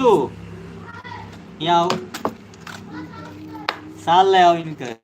यहाँ आओ, साल ले आओ इनका।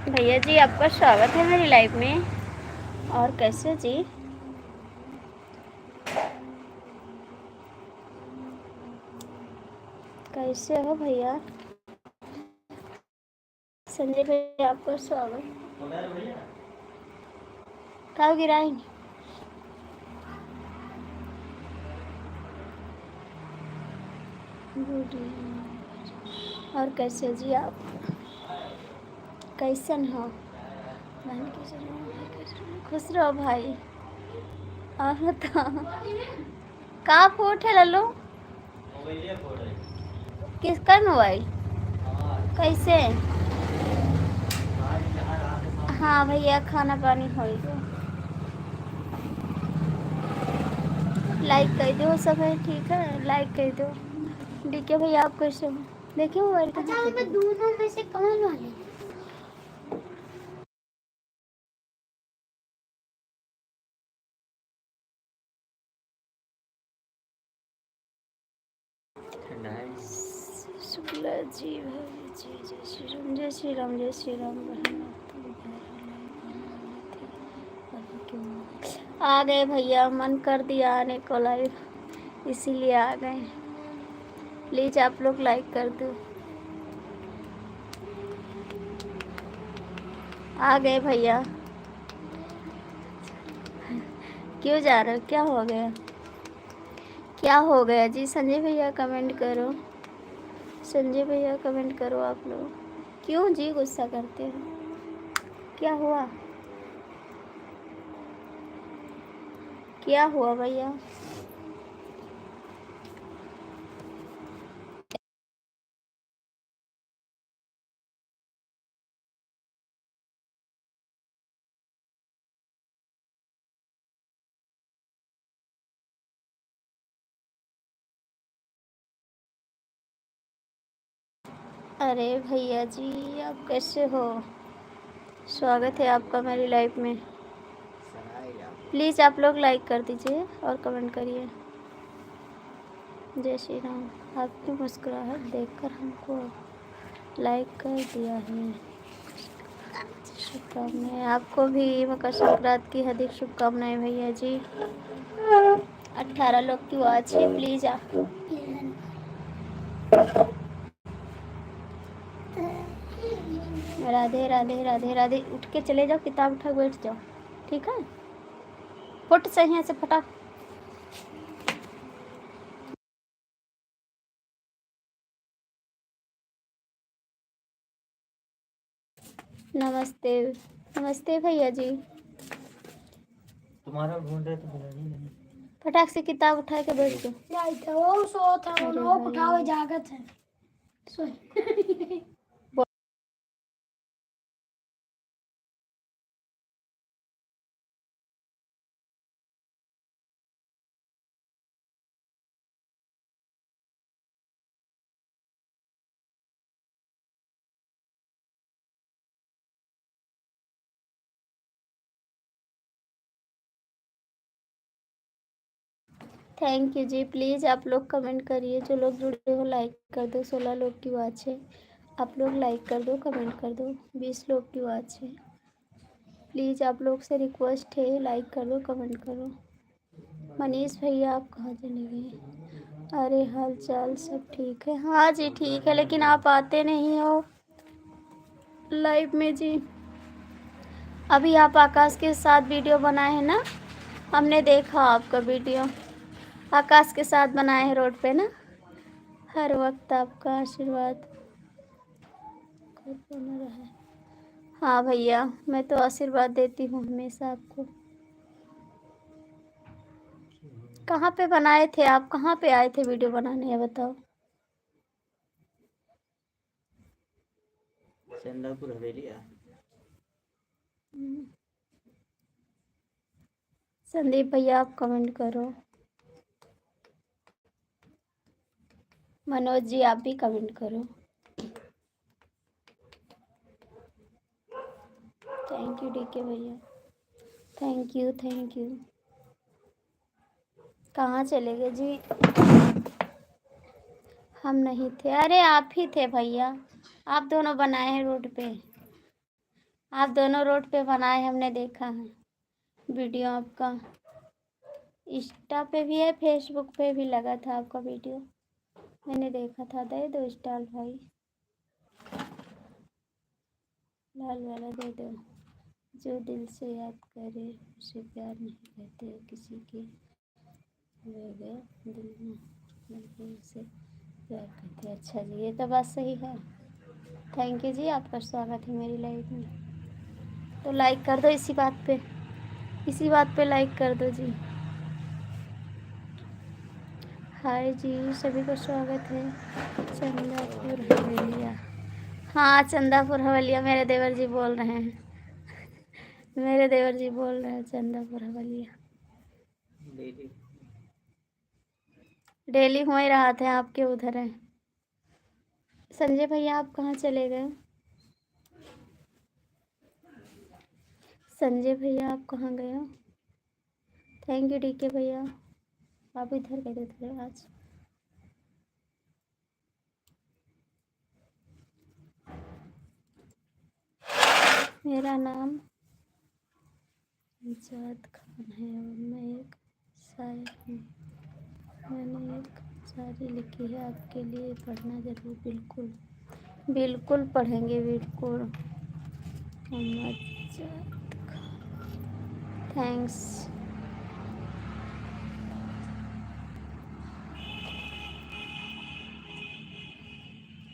भैया जी आपका स्वागत है मेरी लाइफ में। और कैसे जी? कैसे हो भैया? संजय भैया आपका स्वागत। कब गिराएंगे? और कैसे जी आप? कैसन हो? बहन कैसे रहो? भाई कैसे रहो? खुश रहो भाई। और बताओ कहाँ फोट है लल्लू? किसका मोबाइल? कैसे? हाँ भैया खाना पानी हो गया। लाइक कर दो, सब है ठीक है, लाइक कर दो। डीके भैया आप कैसे हो? देखिए मोबाइल का। अच्छा मैं दोनों में से कौन वाली? शुक्ला जी भाई जी, जय श्री राम, जय श्री राम, जय श्री राम। आ गए भैया, मन कर दिया आने को लाइव, इसीलिए आ गए। प्लीज आप लोग लाइक कर दो। आ गए भैया। क्यों जा रहे हो? क्या हो गया? क्या हो गया जी? संजय भैया कमेंट करो, संजय भैया कमेंट करो आप लोग। क्यों जी गुस्सा करते हो? क्या हुआ? क्या हुआ भैया? अरे भैया जी आप कैसे हो? स्वागत है आपका मेरी लाइफ में। प्लीज़ आप लोग लाइक कर दीजिए और कमेंट करिए। जय श्री राम। आपकी मुस्कुराहट देखकर हमको लाइक कर दिया है। शुभकामनाएं आपको भी, मकर संक्रांति की हार्दिक शुभकामनाएं भैया जी। 18 लोग की वॉच है, प्लीज़ आप राधे राधे राधे राधे। उठ के चले जाओ, किताब उठा बैठ जाओ, ठीक है? फुट से यहाँ से फटा। नमस्ते नमस्ते भैया जी। तुम्हारा ढूंढ रहे तो बुलानी नहीं। फटाक से किताब उठा के बैठ जाओ। वो सो था, वो उठावे जागत है। Thank you ji. प्लीज़ आप लोग कमेंट करिए, जो लोग जुड़े हो लाइक कर दो। 16 लोग की वॉच है, आप लोग लाइक कर दो, कमेंट कर दो। 20 लोग की वॉच है, प्लीज़ आप लोग से रिक्वेस्ट है, लाइक कर दो, कमेंट करो। मनीष भैया आप कहाँ चले गए? अरे हाल चाल सब ठीक है? हाँ जी ठीक है, लेकिन आप आते नहीं हो लाइव में जी। अभी आप आकाश के साथ वीडियो बनाए हैं ना, हमने देखा आपका वीडियो। आकाश के साथ बनाए हैं रोड पे ना। हर वक्त आपका आशीर्वाद बना रहे। हाँ भैया, मैं तो आशीर्वाद देती हूँ हमेशा आपको। कहाँ पे बनाए थे आप? कहाँ पे आए थे वीडियो बनाने, ये बताओ। चंदापुर हवेलिया। संदीप भैया आप कमेंट करो। मनोज जी आप भी कमेंट करो। थैंक यू डीके भैया, थैंक यू थैंक यू। कहाँ चले गए जी? हम नहीं थे, अरे आप ही थे भैया। आप दोनों बनाए हैं रोड पे, आप दोनों रोड पे बनाए, हमने देखा है वीडियो आपका। इंस्टा पे भी है, फेसबुक पे भी लगा था आपका वीडियो, मैंने देखा था। दे दो स्टार भाई, लाल वाला दे दो। जो दिल से याद करे उसे प्यार नहीं कहते, किसी के रह गया दिल में लगे उसे प्यार कहते। अच्छा जी, ये तो बात सही है। थैंक यू जी, आपका स्वागत है मेरी लाइफ में। तो लाइक कर दो इसी बात पे, इसी बात पे लाइक कर दो जी। हाय जी, सभी को स्वागत है। चंदापुर हवेलिया, हाँ चंदापुर हवेलिया, मेरे देवर जी बोल रहे हैं, मेरे देवर जी बोल रहे हैं चंदापुर हवेलिया। डेली हो ही रहा था, आपके उधर है। संजय भैया आप कहाँ चले गए? संजय भैया आप कहाँ गए? थैंक यू डीके भैया, आप इधर गए थे आज। मेरा नाम जाद खान है और मैं एक शायर हूँ। मैंने एक शायरी लिखी है आपके लिए, पढ़ना जरूर। बिल्कुल बिल्कुल पढ़ेंगे, बिल्कुल। मोहम्मद जाद खान, थैंक्स।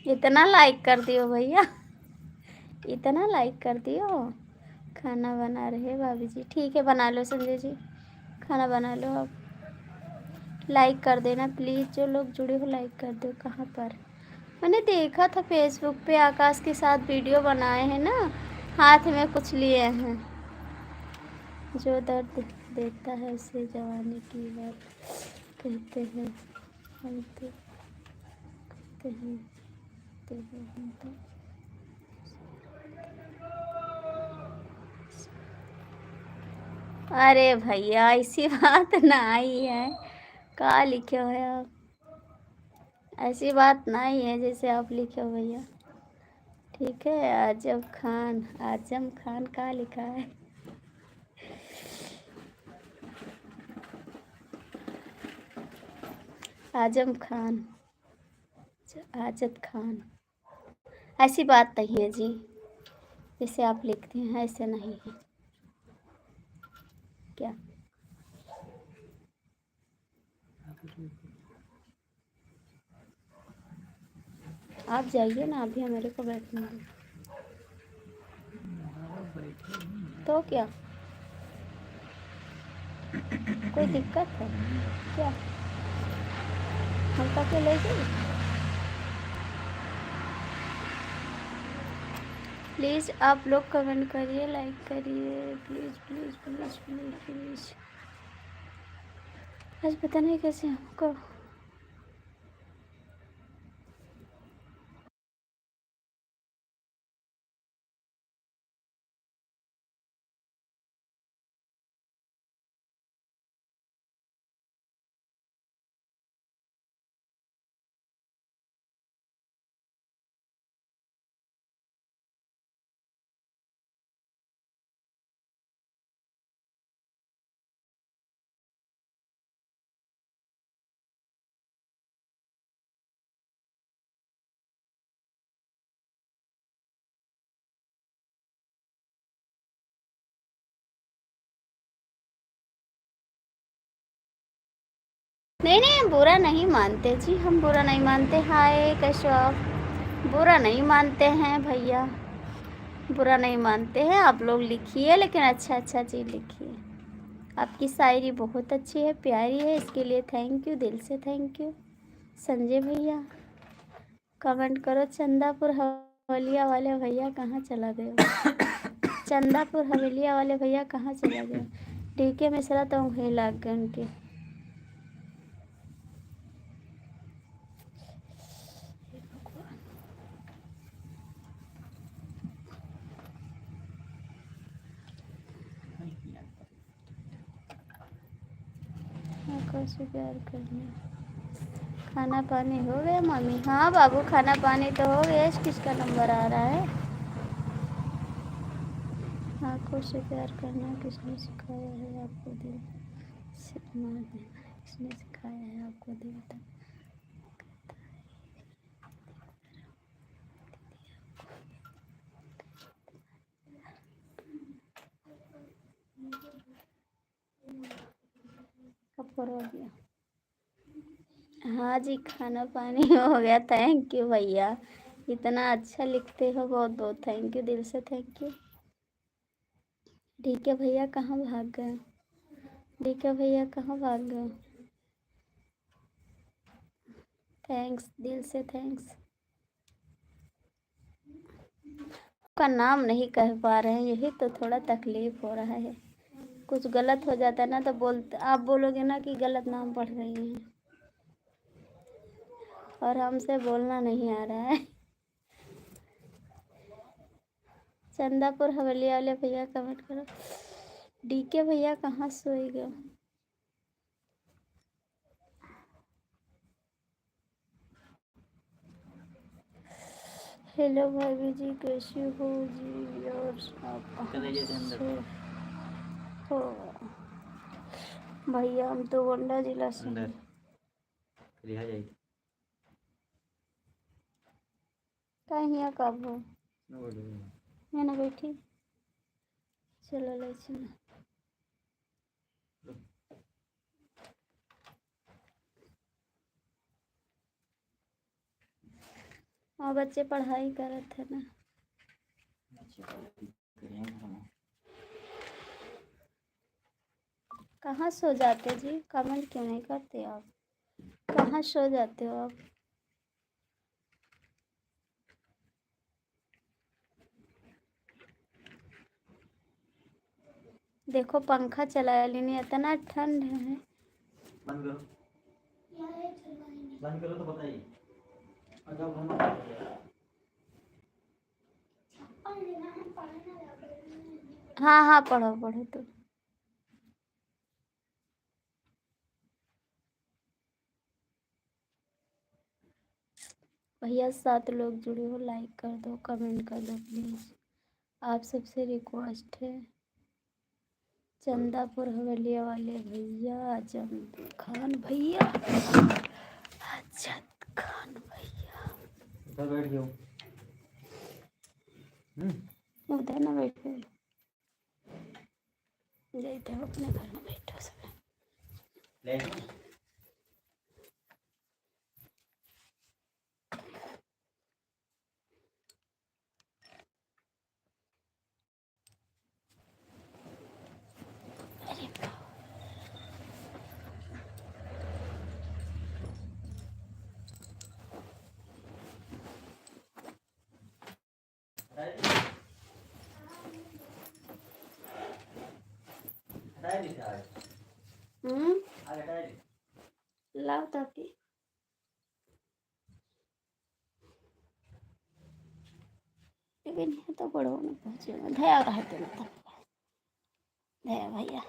इतना लाइक कर दियो भैया, इतना लाइक कर दियो। खाना बना रहे भाभी जी, ठीक है बना लो संजय जी, खाना बना लो आप। लाइक कर देना प्लीज़, जो लोग जुड़े हो लाइक कर दो। कहाँ पर? मैंने देखा था फेसबुक पे, आकाश के साथ वीडियो बनाए हैं ना, हाथ में कुछ लिए हैं। जो दर्द देता है उसे जवानी की बात कहते हैं, हम तो कहते हैं तो हम तो। अरे भैया ऐसी बात ना आई है, कहाँ लिखे हो है आप? ऐसी बात नहीं है जैसे आप लिखे हो भैया, ठीक है। आजम खान, आजम खान कहाँ लिखा है? आजम खान, आजद खान, ऐसी बात नहीं है जी, जैसे आप लिखते हैं ऐसे नहीं है। क्या आप जाइए ना, अभी मेरे को बैठना है तो क्या, कोई दिक्कत है क्या? हम तक ले जाइए प्लीज़। आप लोग कमेंट करिए, लाइक करिए please please please please please. आज पता नहीं कैसे हमको नहीं नहीं, हम बुरा नहीं मानते जी, हम बुरा नहीं मानते। हाय कैसे हो आप? बुरा नहीं मानते हैं भैया, बुरा नहीं मानते हैं। आप लोग लिखिए, लेकिन अच्छा अच्छा चीज़ लिखिए। आपकी शायरी बहुत अच्छी है, प्यारी है, इसके लिए थैंक यू, दिल से थैंक यू। संजय भैया कमेंट करो, चंदापुर हवेलिया वाले भैया कहाँ चला गए हो? चंदापुर हवेलिया वाले भैया कहाँ चला गए? डीके मिश्रा तो वहीं लाग गए उनके। कैसे प्यार करना। खाना पानी हो गया मम्मी? हाँ बाबू खाना पानी तो हो गया। किसका नंबर आ रहा है? आँखों से प्यार करना किसने सिखाया है आपको? दिल से मार देना किसने सिखाया है आपको? देवता कब हो गया? हाँ जी खाना पानी हो गया। थैंक यू भैया, इतना अच्छा लिखते हो, बहुत बहुत थैंक यू, दिल से थैंक यू। ठीक है भैया कहाँ भाग गए? ठीक है भैया कहाँ भाग गए? थैंक्स, दिल से थैंक्स। का नाम नहीं कह पा रहे हैं, यही तो थोड़ा तकलीफ हो रहा है। कुछ गलत हो जाता है ना तो बोलते, आप बोलोगे ना कि गलत नाम पढ़ रही हैं, और हमसे बोलना नहीं आ रहा है। चंदापुर हवेली वाले भैया कमेंट करो। डीके भैया कहाँ सोए गए? हेलो भाभी जी कैसी हो जी? और आप कहाँ से हो? भैया हम तो गोंडा जिला से हैं। कहीं कब हो? मैं ना बैठी। चलो ले चलो। और बच्चे पढ़ाई करत थे ना। कहाँ सो जाते जी? कमेंट क्यों नहीं करते आप? कहाँ सो जाते हो आप? देखो पंखा चलाया लेनी, इतना ठंड है। बंद करो, बंद करो तो बताइए। हाँ हाँ पढ़ो पढ़ो तो। भैया 7 लोग जुड़े हो, लाइक कर दो, कमेंट कर दो प्लीज़, आप सबसे रिक्वेस्ट है। चंदापुर हवेलिया वाले भैया, आजम खान भैया, अजद खान भैया उधर बैठ जाओ। उधर ना बैठो, जाते हो अपने घर में बैठो सब। लाओ ताकि लेकिन ये तो बड़ो में पहुँचे धया रहते ना धया भैया।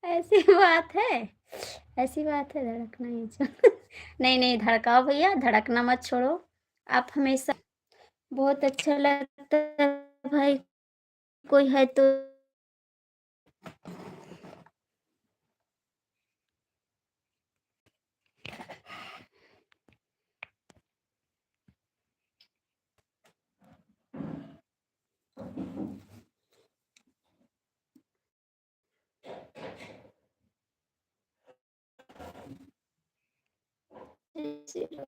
ऐसी बात है, ऐसी बात है, धड़कना ही छोड़ो। नहीं नहीं धड़काओ भैया, धड़कना मत छोड़ो। आप हमेशा बहुत अच्छा लगता है भाई, कोई है तो श्री राम।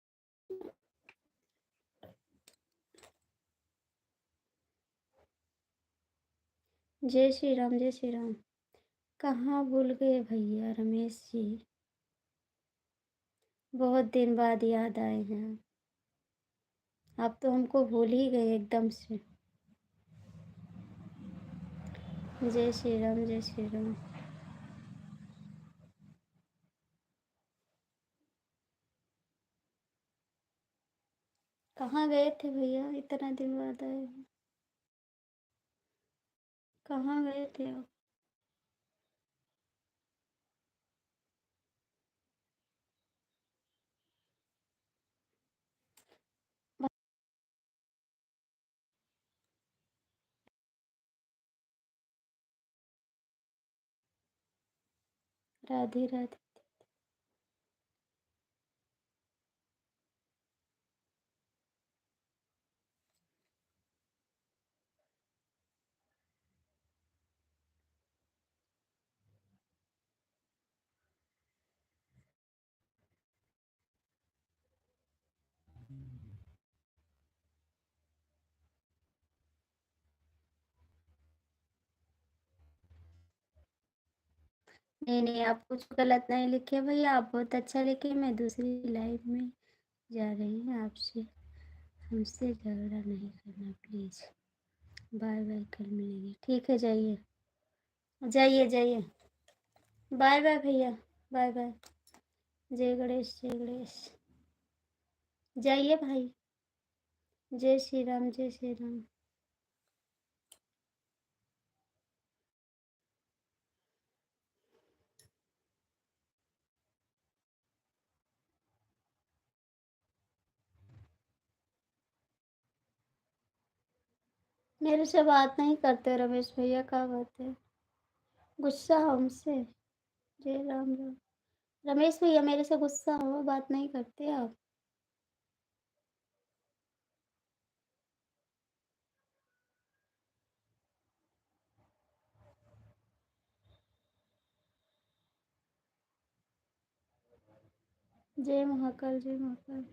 जय श्री राम, जय श्री राम। कहाँ भूल गए भैया रमेश जी? बहुत दिन बाद याद आए हैं आप तो हमको भूल ही गए एकदम से। जय श्री राम, जय श्री राम। कहाँ गए थे भैया, इतना दिन बाद आए हैं? कहाँ गए थे आप? राधे राधे। नहीं नहीं, आप कुछ गलत नहीं लिखे भैया, आप बहुत अच्छा लिखे। मैं दूसरी लाइव में जा रही हूँ आपसे। हमसे झगड़ा नहीं करना प्लीज़। बाय बाय, कल मिलेंगे। ठीक है, जाइए जाइए जाइए। बाय बाय भैया, बाय बाय। जय गणेश, जय गणेश। जाइए भाई। जय श्री राम, जय श्री राम। मेरे से बात नहीं करते रमेश भैया, क्या बात है? गुस्सा हो हमसे? जय राम राम। रमेश भैया मेरे से गुस्सा हो, बात नहीं करते आप? जय महाकाल, जय महाकाल।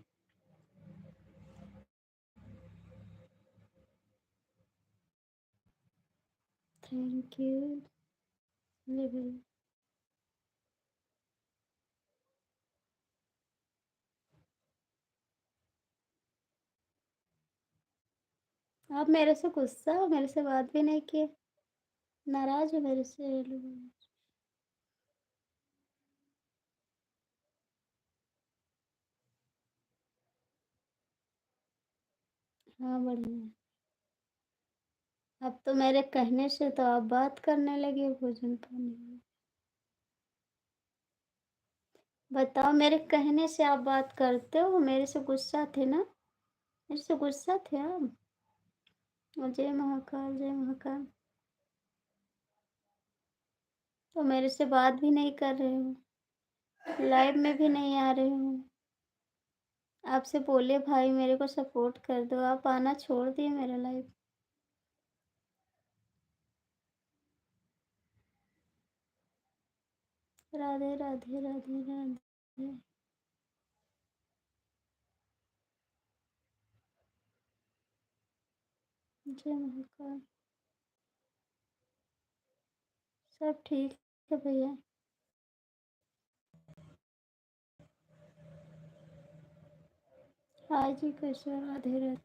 Thank you. लेवल। आप मेरे से गुस्सा हो, मेरे से बात भी नहीं किए, नाराज हो मेरे से? हाँ बढ़िया। अब तो मेरे कहने से तो आप बात करने लगे भोजन पानी में। बताओ, मेरे कहने से आप बात करते हो? मेरे से गुस्सा थे ना? मेरे से गुस्सा थे आप? जय महाकाल, जय महाकाल। तो मेरे से बात भी नहीं कर रहे हो, लाइव में भी नहीं आ रहे हो। आपसे बोले भाई मेरे को सपोर्ट कर दो, आप आना छोड़ दिए मेरा लाइव। राधे राधे, राधे राधे। जय महाकाल। सब ठीक है भैया। हाँ जी, कैसे? राधे राधे।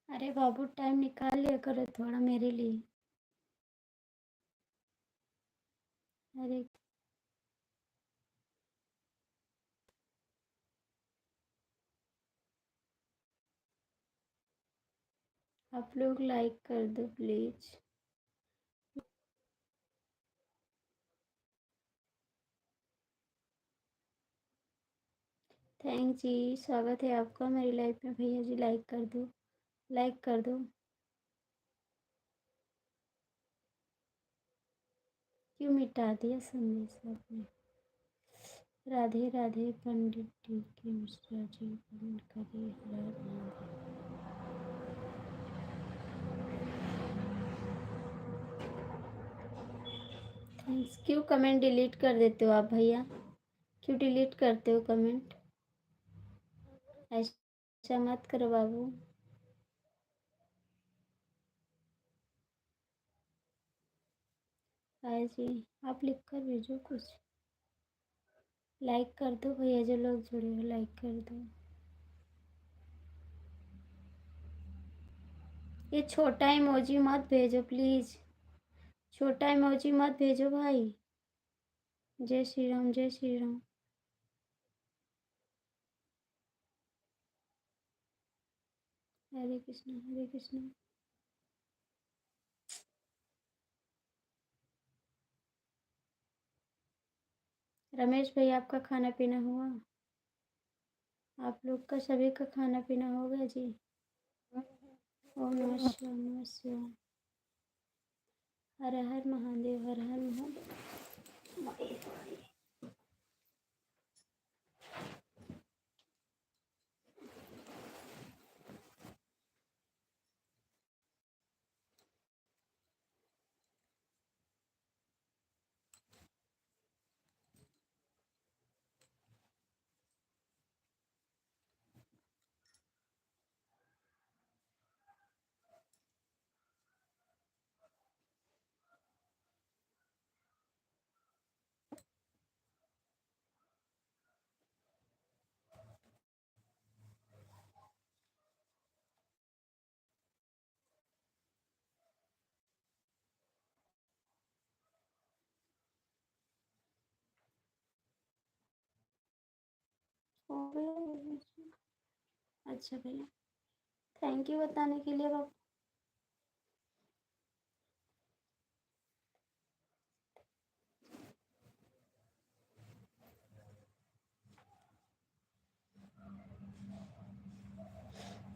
अरे बाबू, टाइम निकाल लिया करो थोड़ा मेरे लिए। अरे आप लोग लाइक कर दो प्लीज। थैंक जी, स्वागत है आपका मेरी लाइफ में भैया जी। लाइक कर दो, लाइक कर दो। क्यों मिटा दिया संदेश आपने? राधे राधे पंडित जी के मिश्रा जी कमेंट करिए हर हर महादेव। थैंक्स। क्यों कमेंट डिलीट कर देते हो आप भैया? क्यों डिलीट करते हो कमेंट? ऐसा मत करो बाबू। हाय जी, आप लिख कर भेजो कुछ। लाइक कर दो भैया, जो लोग जुड़े हो लाइक कर दो। ये छोटा इमोजी मत भेजो प्लीज, छोटा इमोजी मत भेजो भाई। जय श्री राम, जय श्री राम। हरे कृष्णा, हरे कृष्णा। रमेश भाई, आपका खाना पीना हुआ? आप लोग का सभी का खाना पीना हो गया जी? ओम नमः शिवाय, नमः शिवाय। हर हर महादेव, हर हर महादेव। हो गया? अच्छा भैया, थैंक यू बताने के लिए बाबू।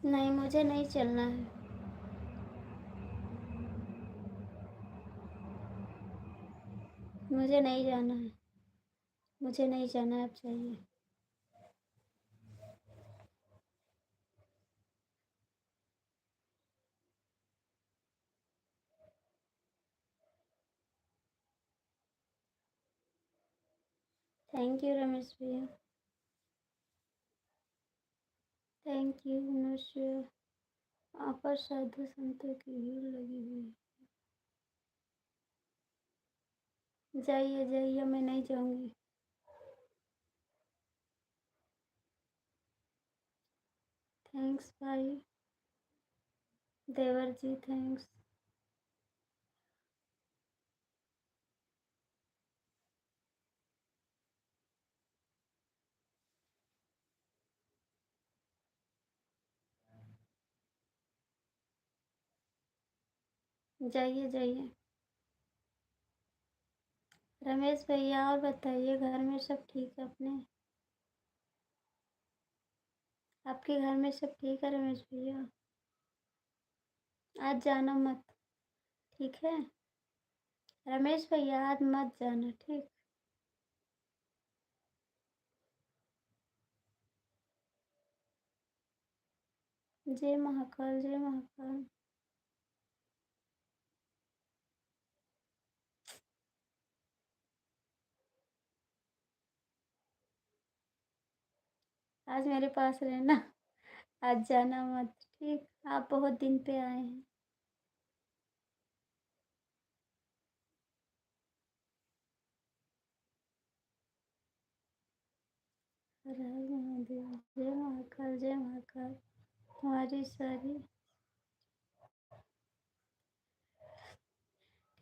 नहीं, मुझे नहीं चलना है। मुझे नहीं जाना है, मुझे नहीं जाना है, आप चाहिए। थैंक यू रमेश भैया, थैंक यू। नमस्कार। वहाँ पर साधु संतों की भीड़ लगी हुई है। जाइए जाइए, मैं नहीं जाऊंगी। थैंक्स भाई देवर जी, थैंक्स। जाइए जाइए। रमेश भैया, और बताइए घर में सब ठीक है अपने? आपके घर में सब ठीक है रमेश भैया? आज जाना मत, ठीक है? रमेश भैया, आज मत जाना, ठीक? जय महाकाल, जय महाकाल। आज मेरे पास रहना, आज जाना मत, ठीक? आप बहुत दिन पे आए हैं। हर हर महादेव, जय महाकाल, जय महाकाल। हमारी सारी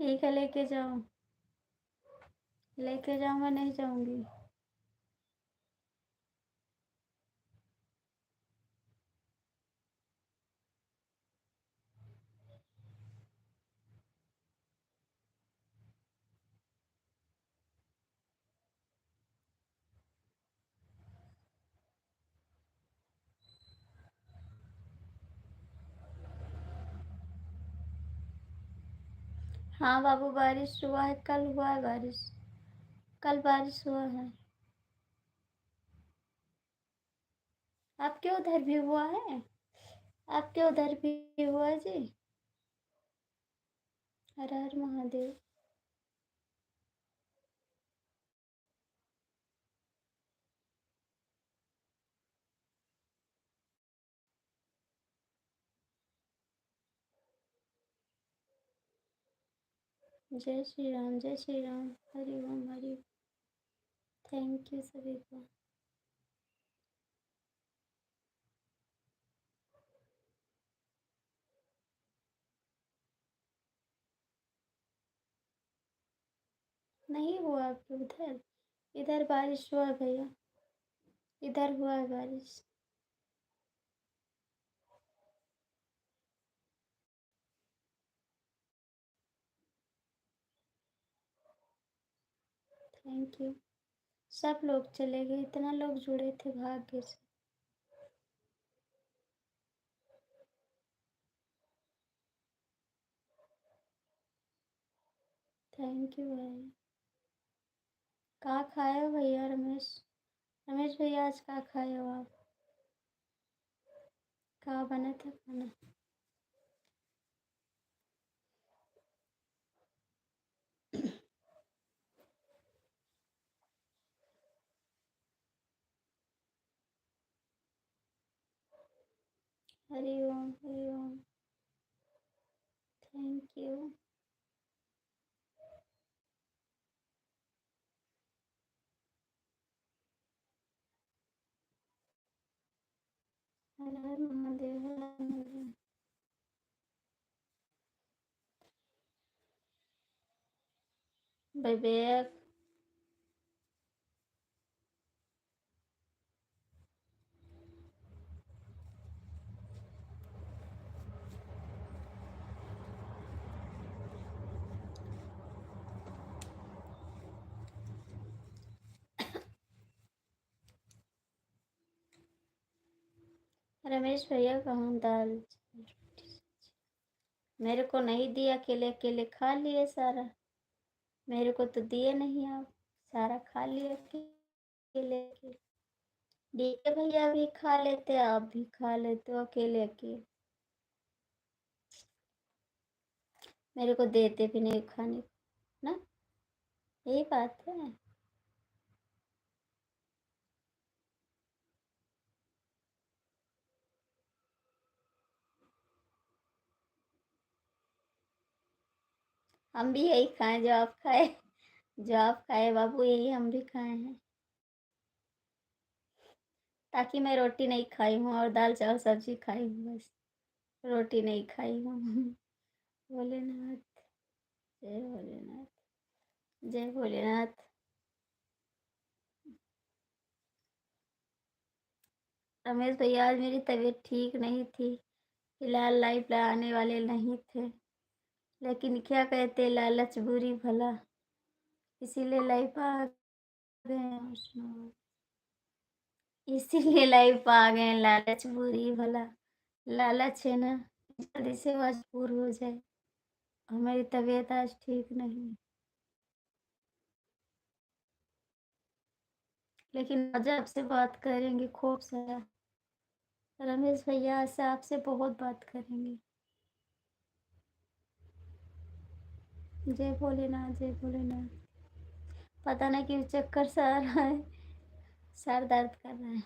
ठीक है, लेके जाओ, लेके जाओ, मैं नहीं जाऊंगी। हाँ बाबू, बारिश हुआ है, कल हुआ है बारिश, कल बारिश हुआ है। आपके उधर भी हुआ है? आपके उधर भी हुआ है जी? हर हर महादेव। जय श्री राम, जय श्री राम, हरि ओम, हरि ओम। थैंक यू सभी को। नहीं हुआ आपके उधर? इधर बारिश हुआ भैया, इधर हुआ है बारिश। Thank you. सब लोग चले गए, इतना लोग जुड़े थे भाग्य से। थैंक यू भाई। कहाँ खाए हो भैया रमेश? रमेश भैया आज कहाँ खाए हो आप? कहाँ बना था खाना? हरि ओम, हरि ओम। Thank you. हर हर महादेव, हर हर महादेव। विवेक, रमेश भैया कहाँ दाल रोटी? मेरे को नहीं दिया, अकेले अकेले खा लिए सारा। मेरे को तो दिए नहीं आप, सारा खा लिए अकेले अकेले। डीके भैया भी खा लेते, आप भी खा लेते हो अकेले अकेले। मेरे को देते भी नहीं खाने को ना, यही बात है। हम भी यही खाए जो आप खाए, जो आप खाए बाबू, यही हम भी खाए हैं। ताकि मैं रोटी नहीं खाई हूँ और दाल चावल सब्जी खाई हूँ बस, रोटी नहीं खाई हूँ। भोलेनाथ, जय भोलेनाथ, जय भोलेनाथ। रमेश भैया आज मेरी तबीयत ठीक नहीं थी, फिलहाल लाइव पे आने वाले नहीं थे, लेकिन क्या कहते, लालच बुरी भला, इसीलिए लाइव पे आ गए हैं उसमें। इसीलिए लाइव पे आ गए हैं, लालच बुरी भला। लालच है ना, जल्दी से मजबूर हो जाए। हमारी तबीयत आज ठीक नहीं है, लेकिन आज आपसे बात करेंगे खूब सारा। रमेश भैया से आपसे बहुत बात करेंगे। जय भोलेनाथ, जय भोलेनाथ। पता नहीं क्यों चक्कर सा आ रहा है, सर दर्द कर रहा है।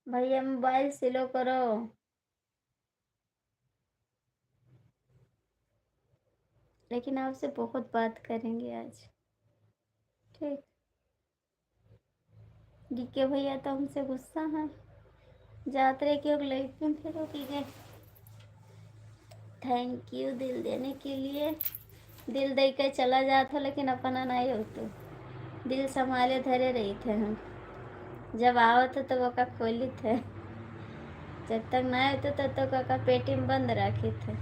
भैया मोबाइल स्लो करो। लेकिन आपसे बहुत बात करेंगे आज, ठीक? डीके भैया तो हमसे गुस्सा है, जाते क्यों लाइफ में फिर कीजिए। थैंक यू दिल देने के लिए। दिल दे के चला जाता, लेकिन अपना नहीं हो तो दिल संभाले धरे रही थे हम। जब आओ तो वो का खोली थे, जब तक ना आए तो तब तक का पेटी में बंद रखे थे।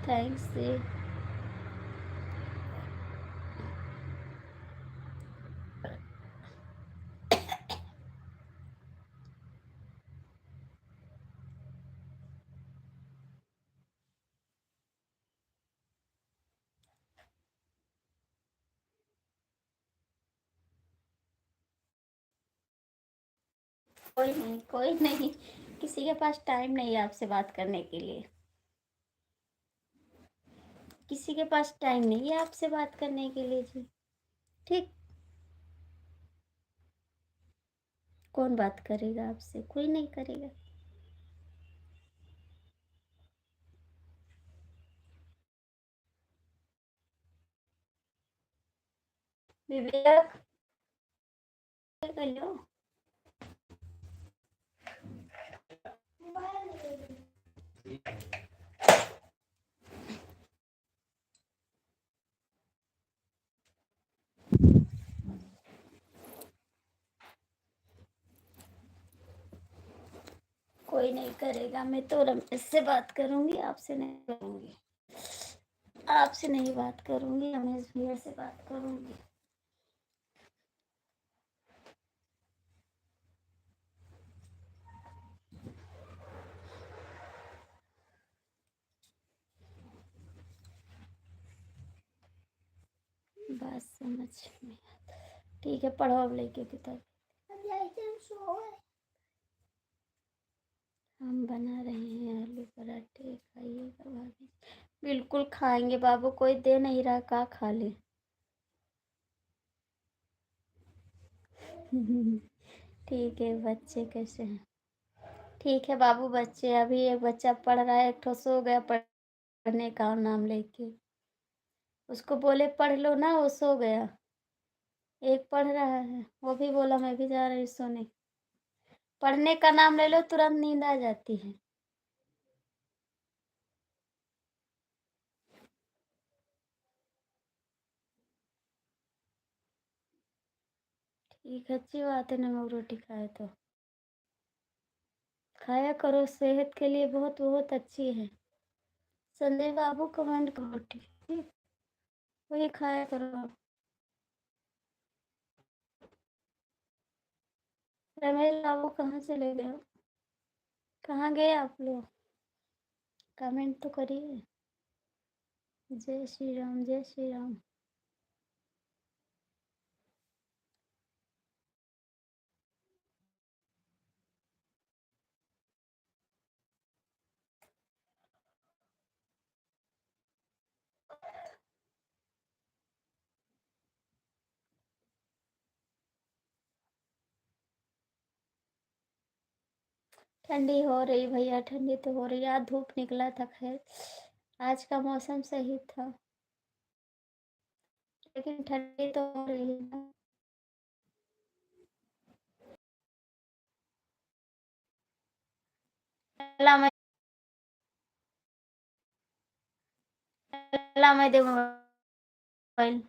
थैंक्स जी। कोई नहीं, किसी के पास टाइम नहीं है आपसे बात करने के लिए। किसी के पास टाइम नहीं है आपसे बात करने के लिए जी। ठीक, कौन बात करेगा आपसे? कोई नहीं करेगा। विवेक, कर लो। कोई नहीं करेगा। मैं तो रमेश से बात करूंगी, आपसे नहीं करूंगी। आपसे नहीं बात करूंगी, रमेश भैया से बात करूंगी। बात समझ में ठीक है, पढ़ो अब लेके किताब। हम बना रहे हैं आलू पराठे, खाइएगा भाभी। बिल्कुल खाएंगे बाबू, कोई दे नहीं रहा, का खा ले। ठीक है, बच्चे कैसे हैं? ठीक है बाबू, बच्चे अभी एक बच्चा पढ़ रहा है, एक ठो सो गया पढ़ने का नाम लेके। उसको बोले पढ़ लो ना, वो सो गया। एक पढ़ रहा है, वो भी बोला मैं भी जा रही सोने। पढ़ने का नाम ले लो, तुरंत नींद आ जाती है। ठीक है, अच्छी बात है, नमक रोटी खाए तो खाया करो, सेहत के लिए बहुत बहुत अच्छी है। संजय बाबू कमेंट करो, ठीक, वही खाया करो। रमेश बाबू कहाँ चले गए? कहाँ गए आप लोग? कमेंट तो करिए। जय श्री राम, जय श्री राम। ठंडी हो रही भैया, ठंडी तो हो रही। आज धूप निकला था, खैर आज का मौसम सही था, लेकिन ठंडी तो हो रही है ना। मैं दे मोबाइल।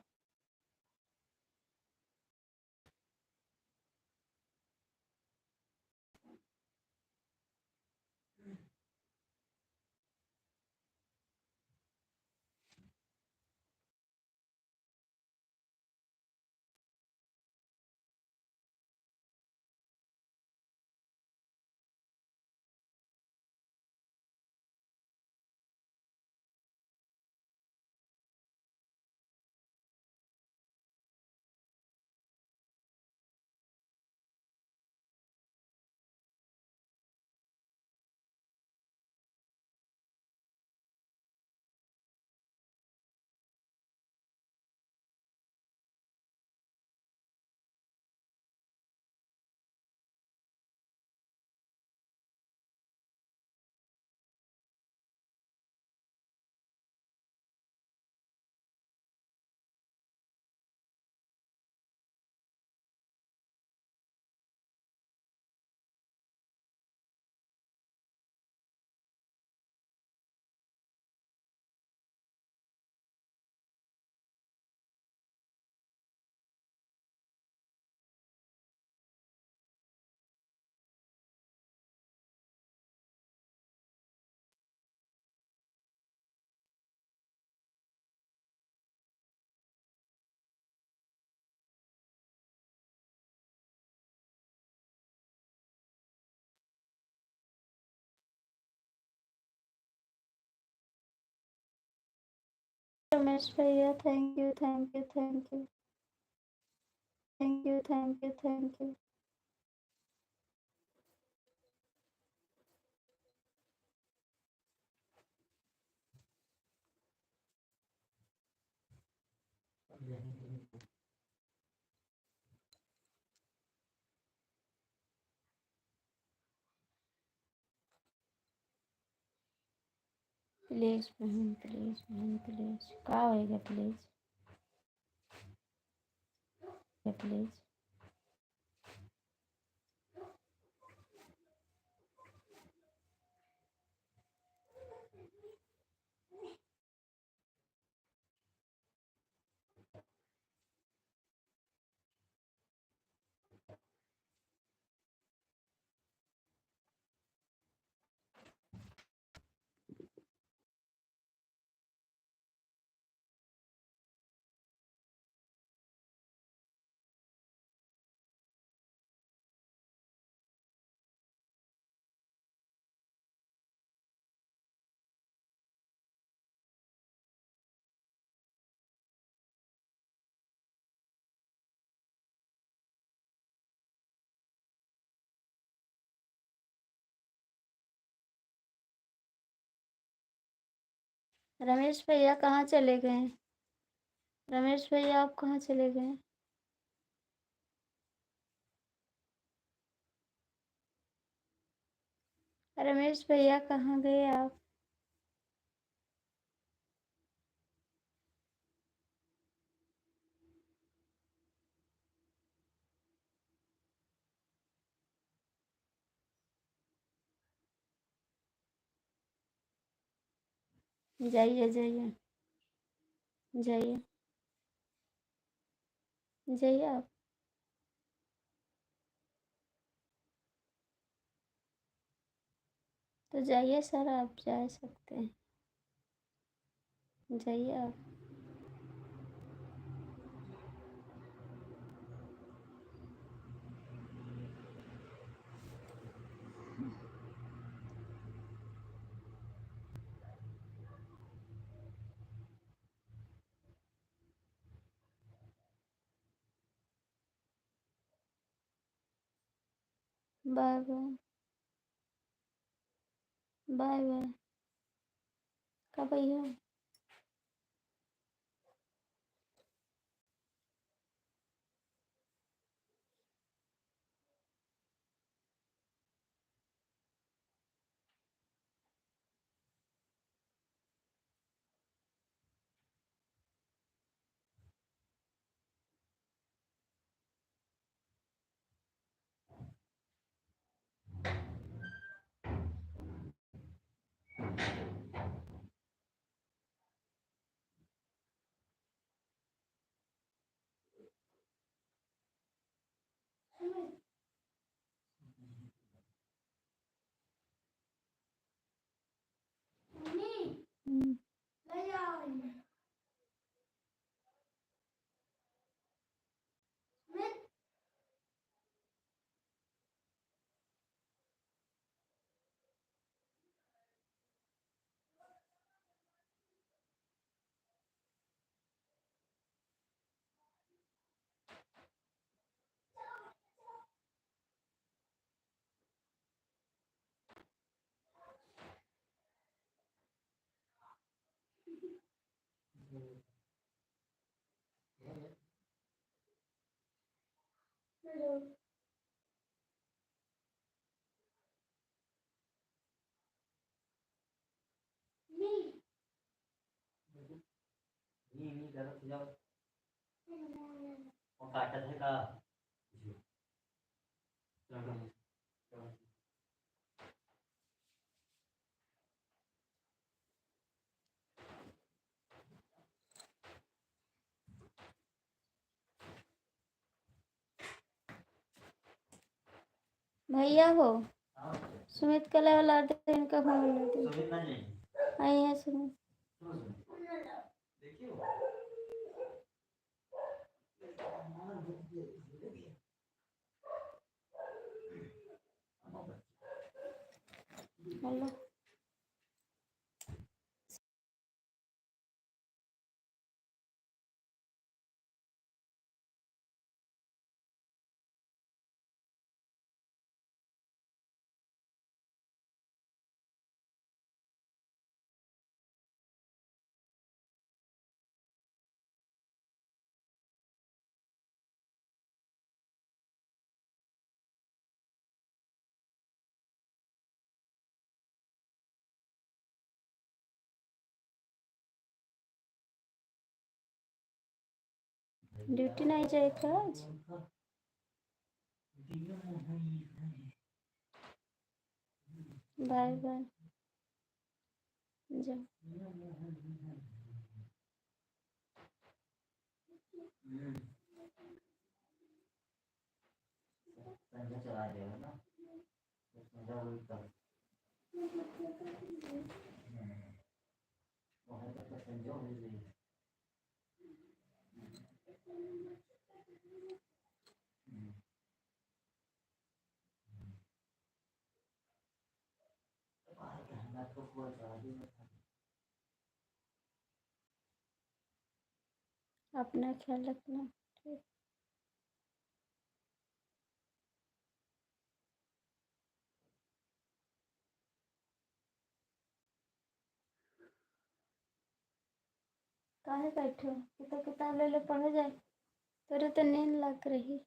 रमेश भैया, thank you, thank you, thank you, thank you, thank you, thank you. Please बहन, प्लीज बहन, प्लीज का होएगा, प्लीज प्लीज। रमेश भैया कहाँ चले गए? रमेश भैया आप कहाँ चले गए? रमेश भैया कहाँ गए आप? जाइए जाइए जाइए जाइए आप। तो जाइए सर, आप जा सकते हैं, जाइए आप। Bye bye, bye bye. का भैया? हम्म, भैया हो सुमित कला वाला इनका फोन आई है सुमित। हेलो। ड्यूटी नहीं जाएगा आज? बाय बाय, जा। अपना ख्याल रखना, ठीक। काहे बैठे हो? किताब ले ले, पढ़े जाए। तेरे तो नींद लग रही।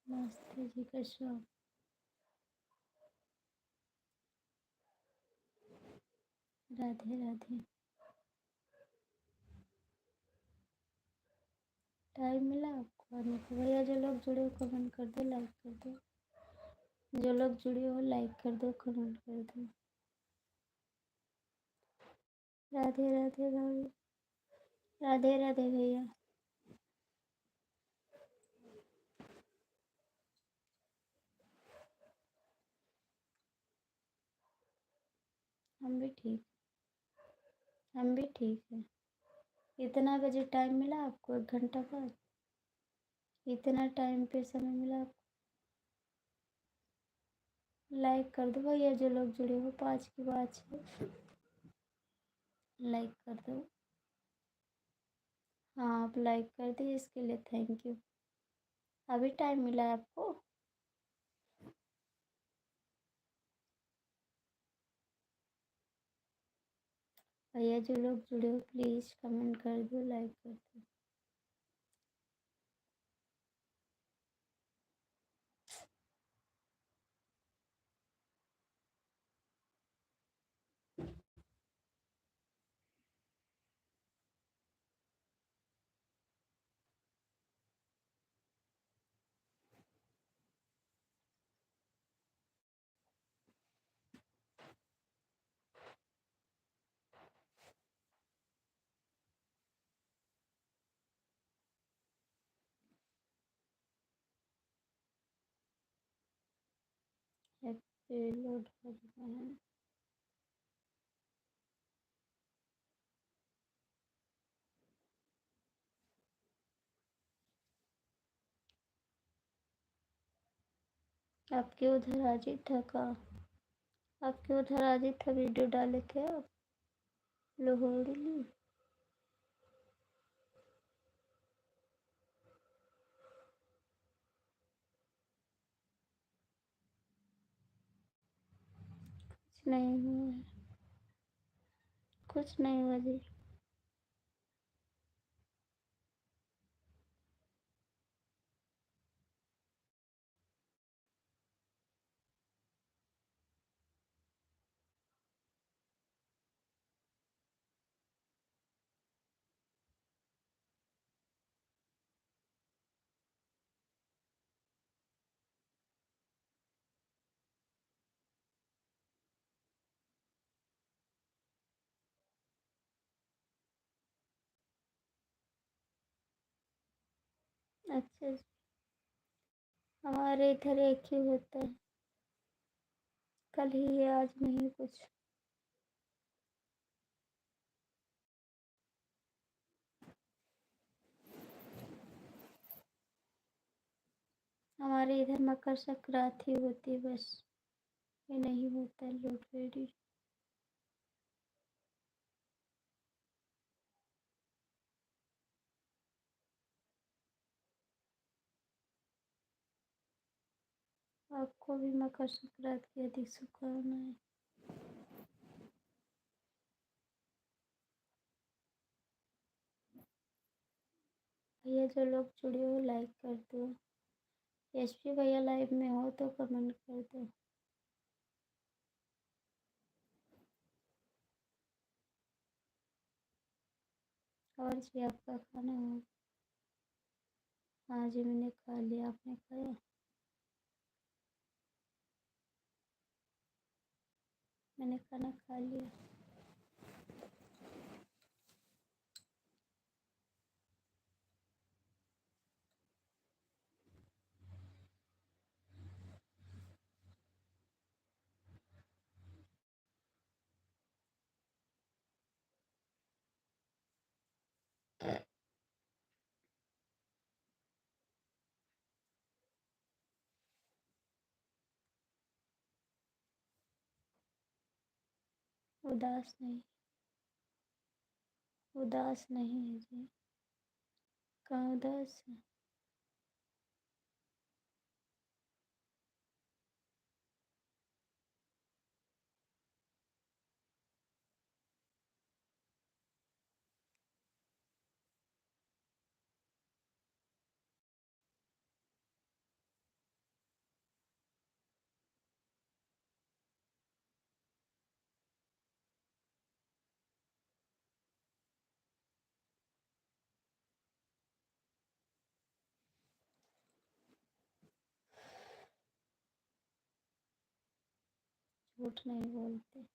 नमस्ते जी, कैसे हो? राधे राधे। टाइम मिला आपको आने को? भैया जो लोग जुड़े हो कमेंट कर दो, लाइक कर दो। जो लोग जुड़े हो लाइक कर दो, कमेंट कर दो। राधे राधे भाई। राधे राधे भैया। हम भी ठीक। हम भी ठीक है। इतना बजे टाइम मिला आपको? 1 घंटा बाद इतना टाइम पे समय मिला आपको? लाइक कर दो भैया जो लोग जुड़े हो, 5 की बात है। लाइक कर दो। हाँ, आप लाइक कर दिए, इसके लिए थैंक यू। अभी टाइम मिला है आपको? भैया जो लोग जुड़े हो प्लीज़ कमेंट कर दो, लाइक कर दो। लोड हो रहा है। आपके उधर अजीत था का? आपके उधर अजीत था, वीडियो डाले थे आप लोहड़ी? कुछ नहीं हुआ है। कुछ नहीं हुआ जी। अच्छा जी। हमारे इधर एक ही होता है, कल ही है, आज नहीं कुछ। हमारे इधर मकर संक्रांति होती है बस, ये नहीं होता है लोहड़ी। आपको भी मकर संक्रांति की अधिक शुभकामनाएं। भैया जो लोग जुड़े हो लाइक कर दो। एसपी भैया लाइव में हो तो कमेंट कर दो। और जी आपका खाना हो? हाँ जी मैंने खा लिया, आपने खाया? मैंने खाना खा लिया। उदास नहीं, उदास नहीं है जी। कहाँ उदास है? झूठ नहीं बोलते।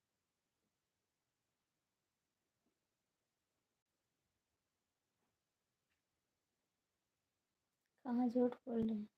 कहाँ झूठ बोल रहे हैं?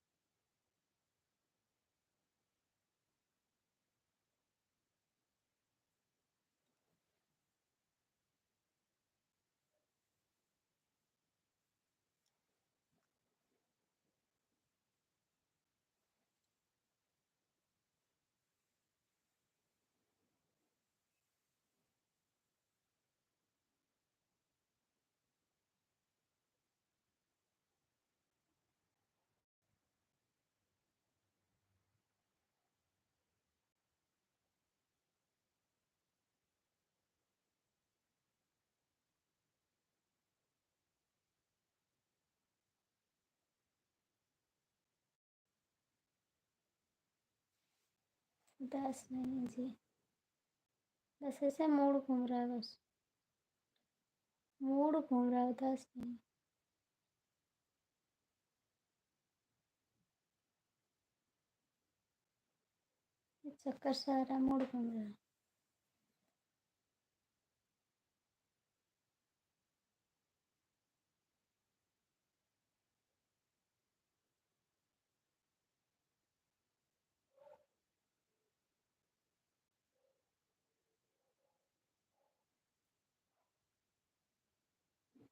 उदास नहीं जी, बस ऐसे मूड घूम रहा है, बस मूड घूम रहा है, उदास नहीं। चक्कर से आ रहा, मूड घूम रहा है।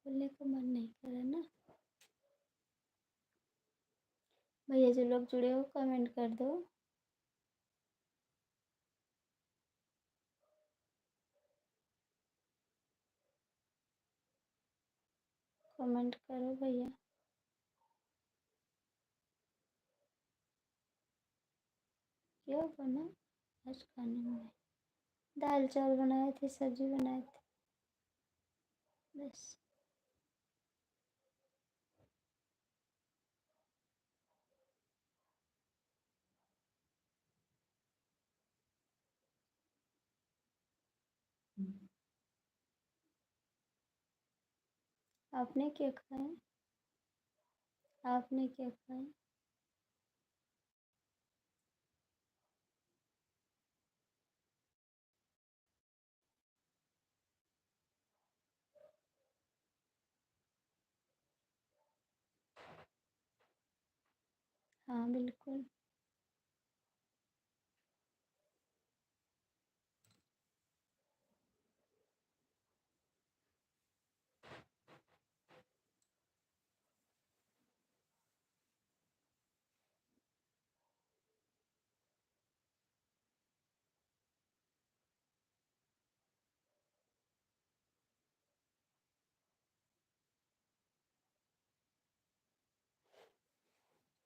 बोलने को मन नहीं कर रहा ना। भैया जो लोग जुड़े हो कमेंट कर दो। कमेंट करो भैया। क्या बना आज खाने में? दाल चावल बनाए थे, सब्जी बनाए थे, बस। आपने क्या खाया? आपने क्या खाया? हाँ बिल्कुल।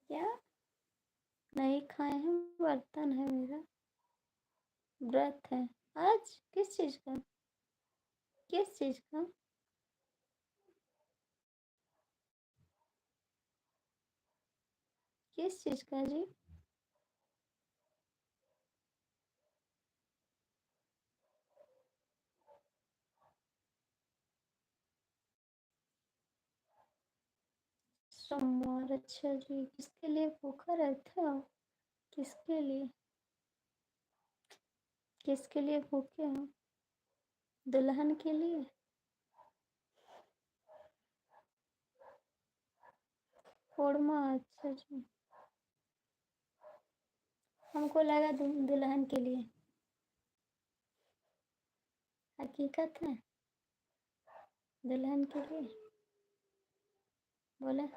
क्या नहीं खाए हैं? बर्तन है मेरा, व्रत है आज। किस चीज़ का? किस चीज़ का? किस चीज़ का जी? सोमवार, अच्छा जी। किसके लिए भूखा रहते हो? किसके लिए? किसके लिए भूखे हो? दुल्हन के लिए? कोरमा, अच्छा जी। हमको लगा दुल्हन के लिए। हकीकत है दुल्हन के लिए बोला।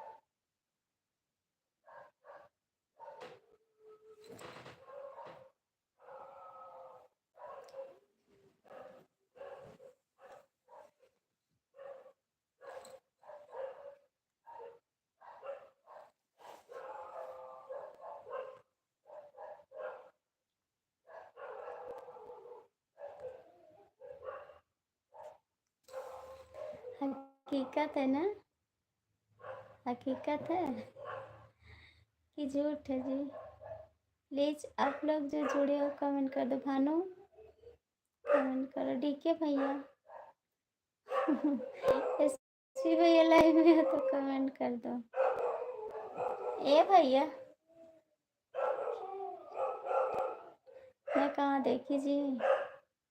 हकीकत है ना? हकीकत है कि झूठ है जी? प्लीज आप लोग जो जुड़े हो कमेंट कर दो। भानु कमेंट करो। डीके भैया एसपी भैया लाइव में हो तो कमेंट कर दो। ए भैया मैं कहाँ देखी जी,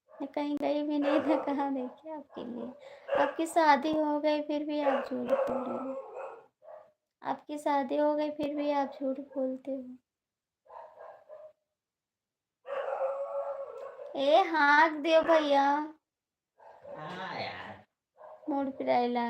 मैं कहीं गई भी नहीं था, कहाँ देखी आपके लिए। आपकी शादी हो गई फिर भी आप झूठ बोल रहे हो। आपकी शादी हो गई फिर भी आप झूठ बोलते हो। ए हाँक दियो भैया, मूड पिराइला।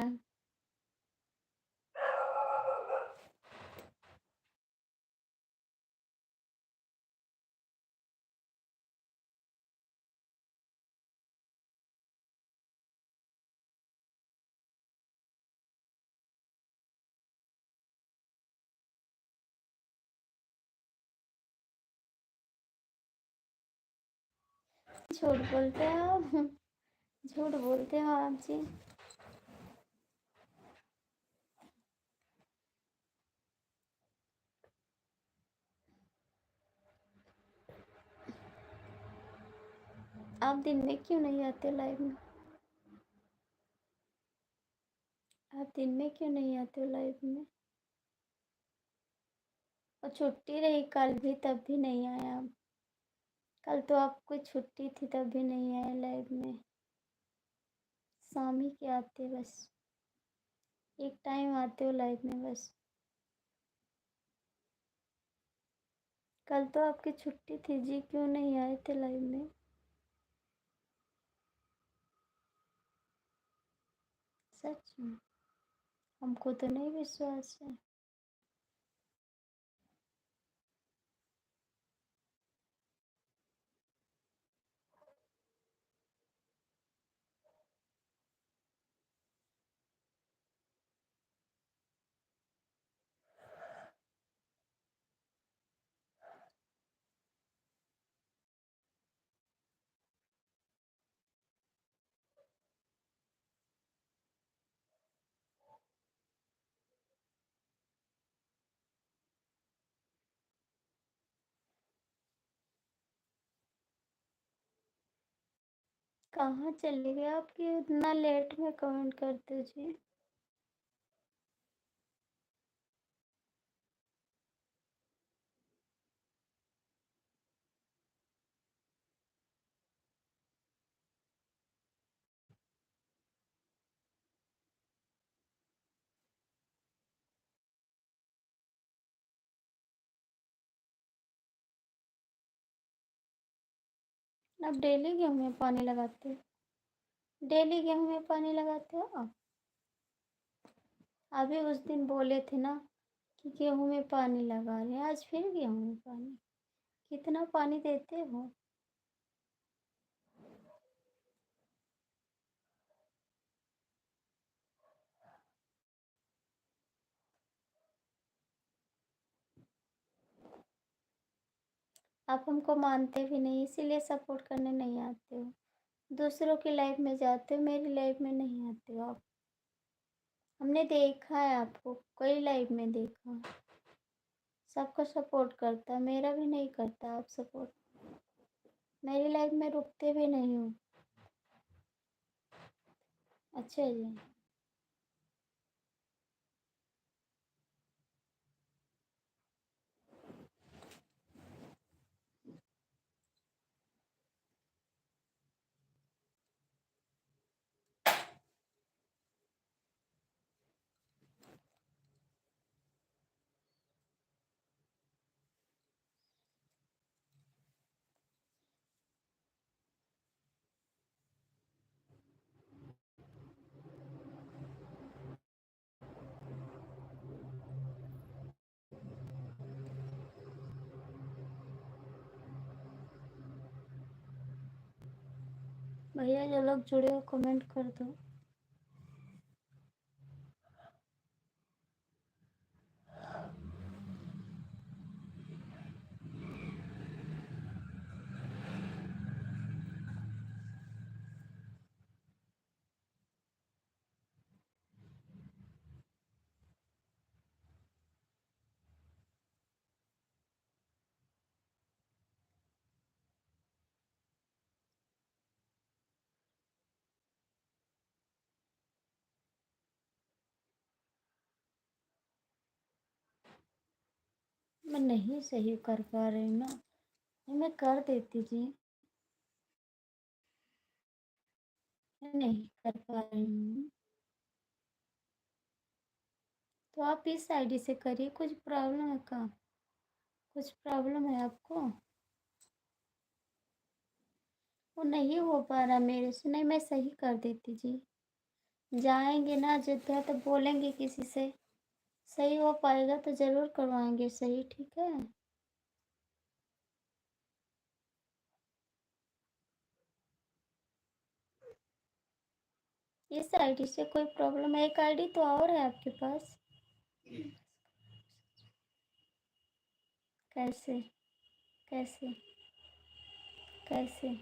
झूठ बोलते हो आप, झूठ बोलते हो आप जी। आप दिन में क्यों नहीं आते लाइव में? आप दिन में क्यों नहीं आते हो लाइव में? और छुट्टी रही कल भी, तब भी नहीं आया आप। कल तो आपको छुट्टी थी तब भी नहीं आए लाइव में। शाम ही के आते बस, एक टाइम आते हो लाइव में बस। कल तो आपकी छुट्टी थी जी, क्यों नहीं आए थे लाइव में? सच में हमको तो नहीं विश्वास है। कहाँ चले गए आपके, इतना लेट में कमेंट करते हो जी? आप डेली गेहूँ में पानी लगाते हो? डेली गेहूँ में पानी लगाते हो आप? अभी उस दिन बोले थे ना कि गेहूँ में पानी लगा रहे हैं, आज फिर गेहूँ में पानी। कितना पानी देते हो? आप हमको मानते भी नहीं, इसीलिए सपोर्ट करने नहीं आते हो। दूसरों की लाइफ में जाते हो, मेरी लाइफ में नहीं आते हो आप। हमने देखा है आपको, कई लाइफ में देखा। सबको सपोर्ट करता है, मेरा भी नहीं करता आप सपोर्ट। मेरी लाइफ में रुकते भी नहीं हो। अच्छा जी। भैया जो लोग जुड़े हो कमेंट कर दो। मैं नहीं सही कर पा रही ना, नहीं मैं कर देती जी। मैं नहीं कर पा रही हूँ। तो आप इस आईडी से करिए। कुछ प्रॉब्लम है क्या? कुछ प्रॉब्लम है आपको? वो नहीं हो पा रहा मेरे से। नहीं, मैं सही कर देती जी। जाएंगे ना अयोध्या तो बोलेंगे किसी से, सही हो पाएगा तो ज़रूर करवाएंगे सही, ठीक है? इस आईडी से कोई प्रॉब्लम है? एक आईडी तो और है आपके पास। कैसे? कैसे? कैसे?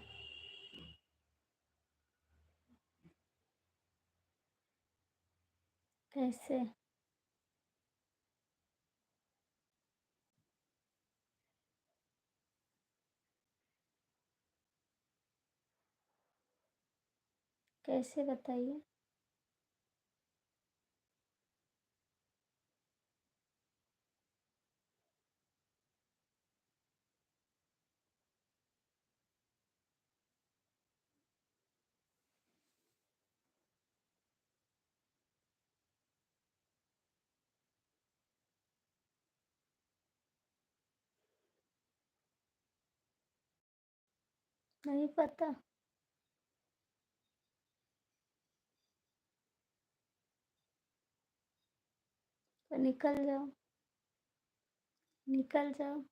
कैसे? कैसे बताइए? नहीं पता। तो निकल जाओ। निकल जाओ।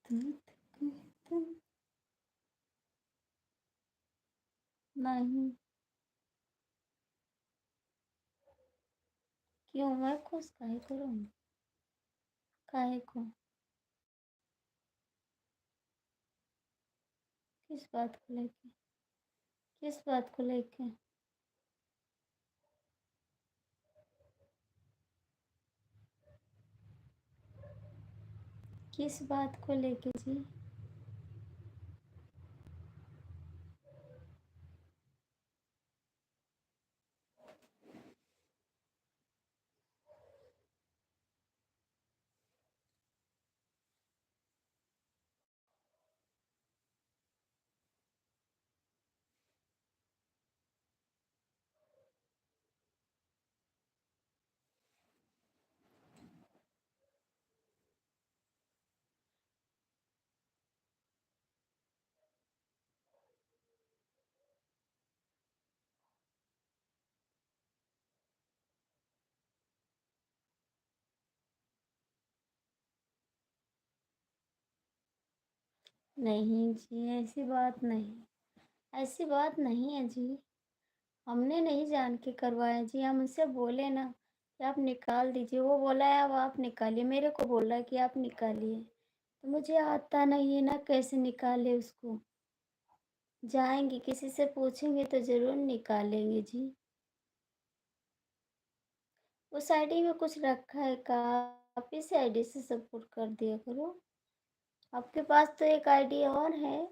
तुम तुम नहीं। क्यों? मैं खुश काहे करूँ? काहे को? किस बात को लेके? किस बात को लेके? किस बात को लेके जी? नहीं जी, ऐसी बात नहीं। ऐसी बात नहीं है जी। हमने नहीं जान के करवाया जी। हम उनसे बोले ना कि आप निकाल दीजिए, वो बोला है अब आप निकालिए। मेरे को बोल रहा है कि आप निकालिए, तो मुझे आता नहीं है ना कैसे निकाले उसको। जाएंगे किसी से पूछेंगे तो ज़रूर निकालेंगे जी। उस आईडी में कुछ रखा है का? आप इस आईडी से सपोर्ट कर दिया करो। आपके पास तो एक आईडी और है।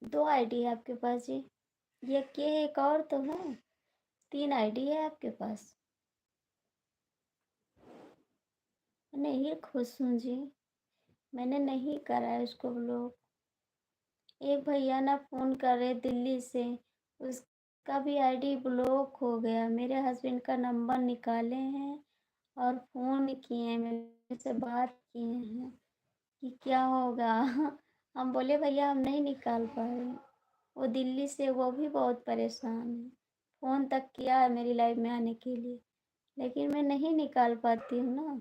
2 आईडी है आपके पास जी। ये एक और तो है। 3 आईडी है आपके पास। नहीं खुश हूँ जी। मैंने नहीं करा है उसको ब्लॉक। एक भैया ना फ़ोन कर रहे दिल्ली से, उसका भी आईडी ब्लॉक हो गया। मेरे हस्बैंड का नंबर निकाले हैं और फ़ोन किए हैं, मेरे से बात किए हैं कि क्या होगा। हम बोले भैया हम नहीं निकाल पा रहे। वो दिल्ली से, वो भी बहुत परेशान है। फ़ोन तक किया है मेरी लाइफ में आने के लिए, लेकिन मैं नहीं निकाल पाती हूँ ना।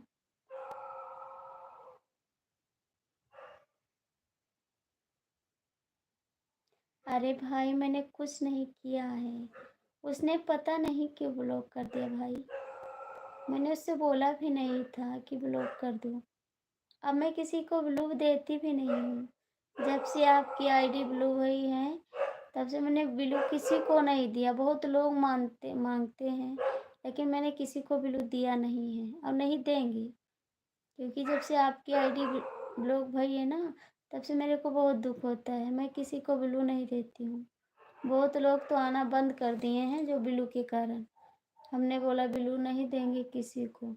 अरे भाई मैंने कुछ नहीं किया है। उसने पता नहीं क्यों ब्लॉक कर दिया भाई। मैंने उससे बोला भी नहीं था कि ब्लॉक कर दो। अब मैं किसी को ब्लू देती भी नहीं हूँ। जब से आपकी आईडी ब्लू हुई है तब से मैंने ब्लू किसी को नहीं दिया। बहुत लोग मांगते हैं, लेकिन मैंने किसी को ब्लू दिया नहीं है और नहीं देंगी, क्योंकि जब से आपकी आईडी ब्लॉक भई है ना, तब से मेरे को बहुत दुख होता है। मैं किसी को ब्लू नहीं देती हूँ। बहुत लोग तो आना बंद कर दिए हैं जो ब्लू के कारण। हमने बोला ब्लू नहीं देंगे किसी को,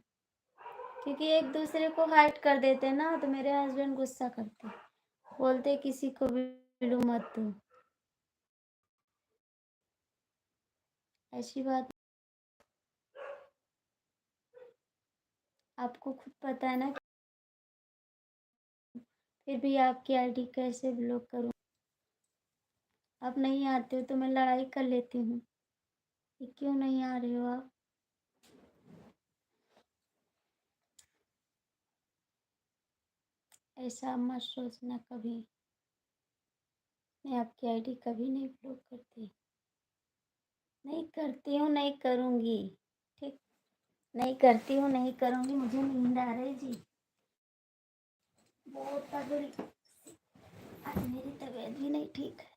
क्योंकि एक दूसरे को हाइड कर देते हैं ना, तो मेरे हस्बैंड गुस्सा करते, बोलते किसी को ब्लू मत दो। ऐसी बात आपको खुद पता है ना, फिर भी आपकी आईडी कैसे ब्लॉक करूँ? आप नहीं आते हो तो मैं लड़ाई कर लेती हूँ। ये क्यों नहीं आ रहे हो आप? ऐसा मत सोचना कभी। मैं आपकी आईडी कभी नहीं ब्लॉक करती। नहीं करती हूँ, नहीं करूँगी। ठीक, नहीं करती हूँ, नहीं करूँगी। मुझे नींद आ रही जी, बहुत तगड़ी। आज मेरी तबीयत भी नहीं ठीक है।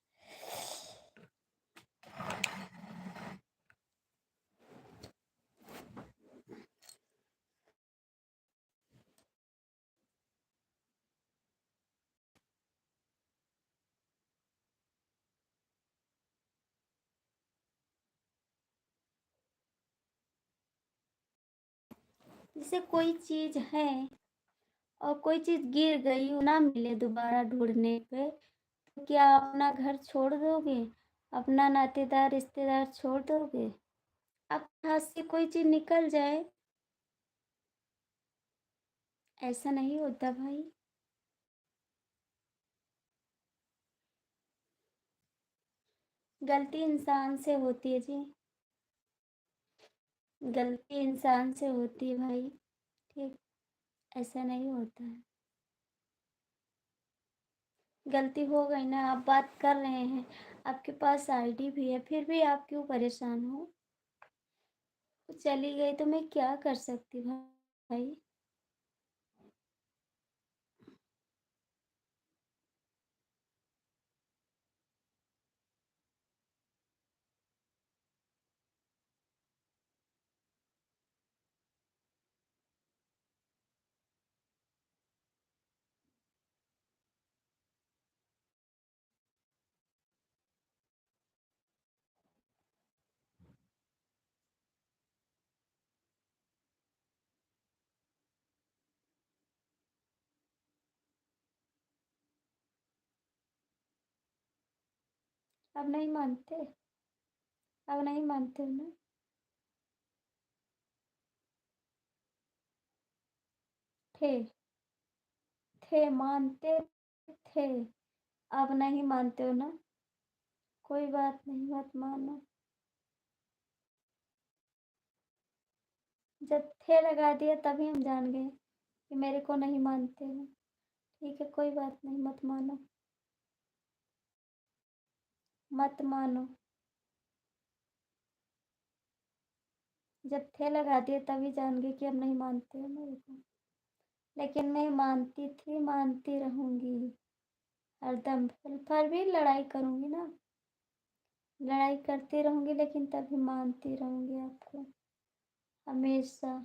जैसे कोई चीज़ है और कोई चीज़ गिर गई हो, ना मिले दोबारा ढूंढने पे, तो क्या अपना घर छोड़ दोगे? अपना नातेदार रिश्तेदार छोड़ दोगे? आपके हाथ से कोई चीज़ निकल जाए, ऐसा नहीं होता भाई। गलती इंसान से होती है जी, गलती इंसान से होती है भाई। ठीक, ऐसा नहीं होता है। गलती हो गई ना, आप बात कर रहे हैं, आपके पास आईडी भी है, फिर भी आप क्यों परेशान हो? वो चली गई तो मैं क्या कर सकती भाई? अब नहीं मानते? अब नहीं मानते हो ना? थे थे मानते थे, अब नहीं मानते हो ना? कोई बात नहीं, मत मानो। जब थे लगा दिया तभी हम जान गए कि मेरे को नहीं मानते हो। ठीक है, कोई बात नहीं, मत मानो, मत मानो। जब थे लगा दिए तभी जान गए कि अब नहीं मानते हो मेरे को। लेकिन मैं मानती थी, मानती रहूंगी हरदम। फिर भी लड़ाई करूंगी ना, लड़ाई करती रहूंगी, लेकिन तभी मानती रहूंगी आपको, हमेशा।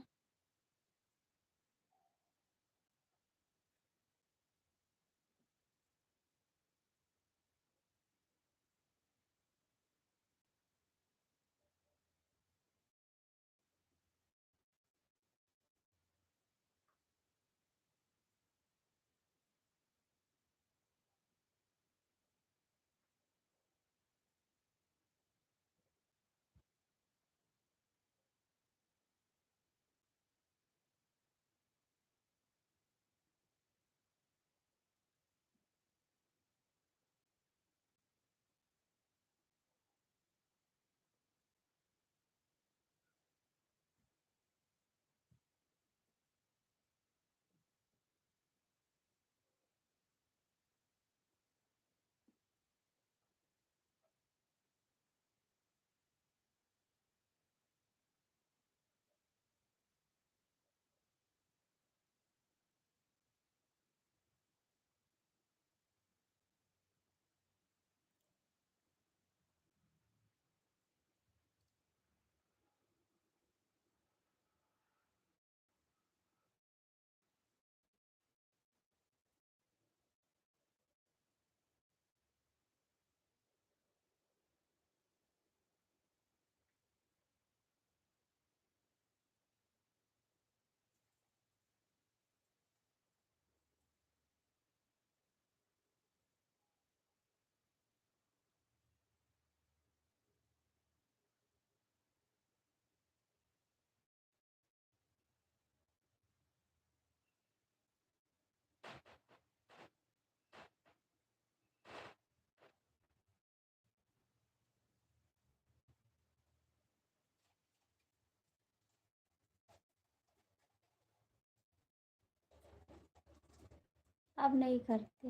अब नहीं करते,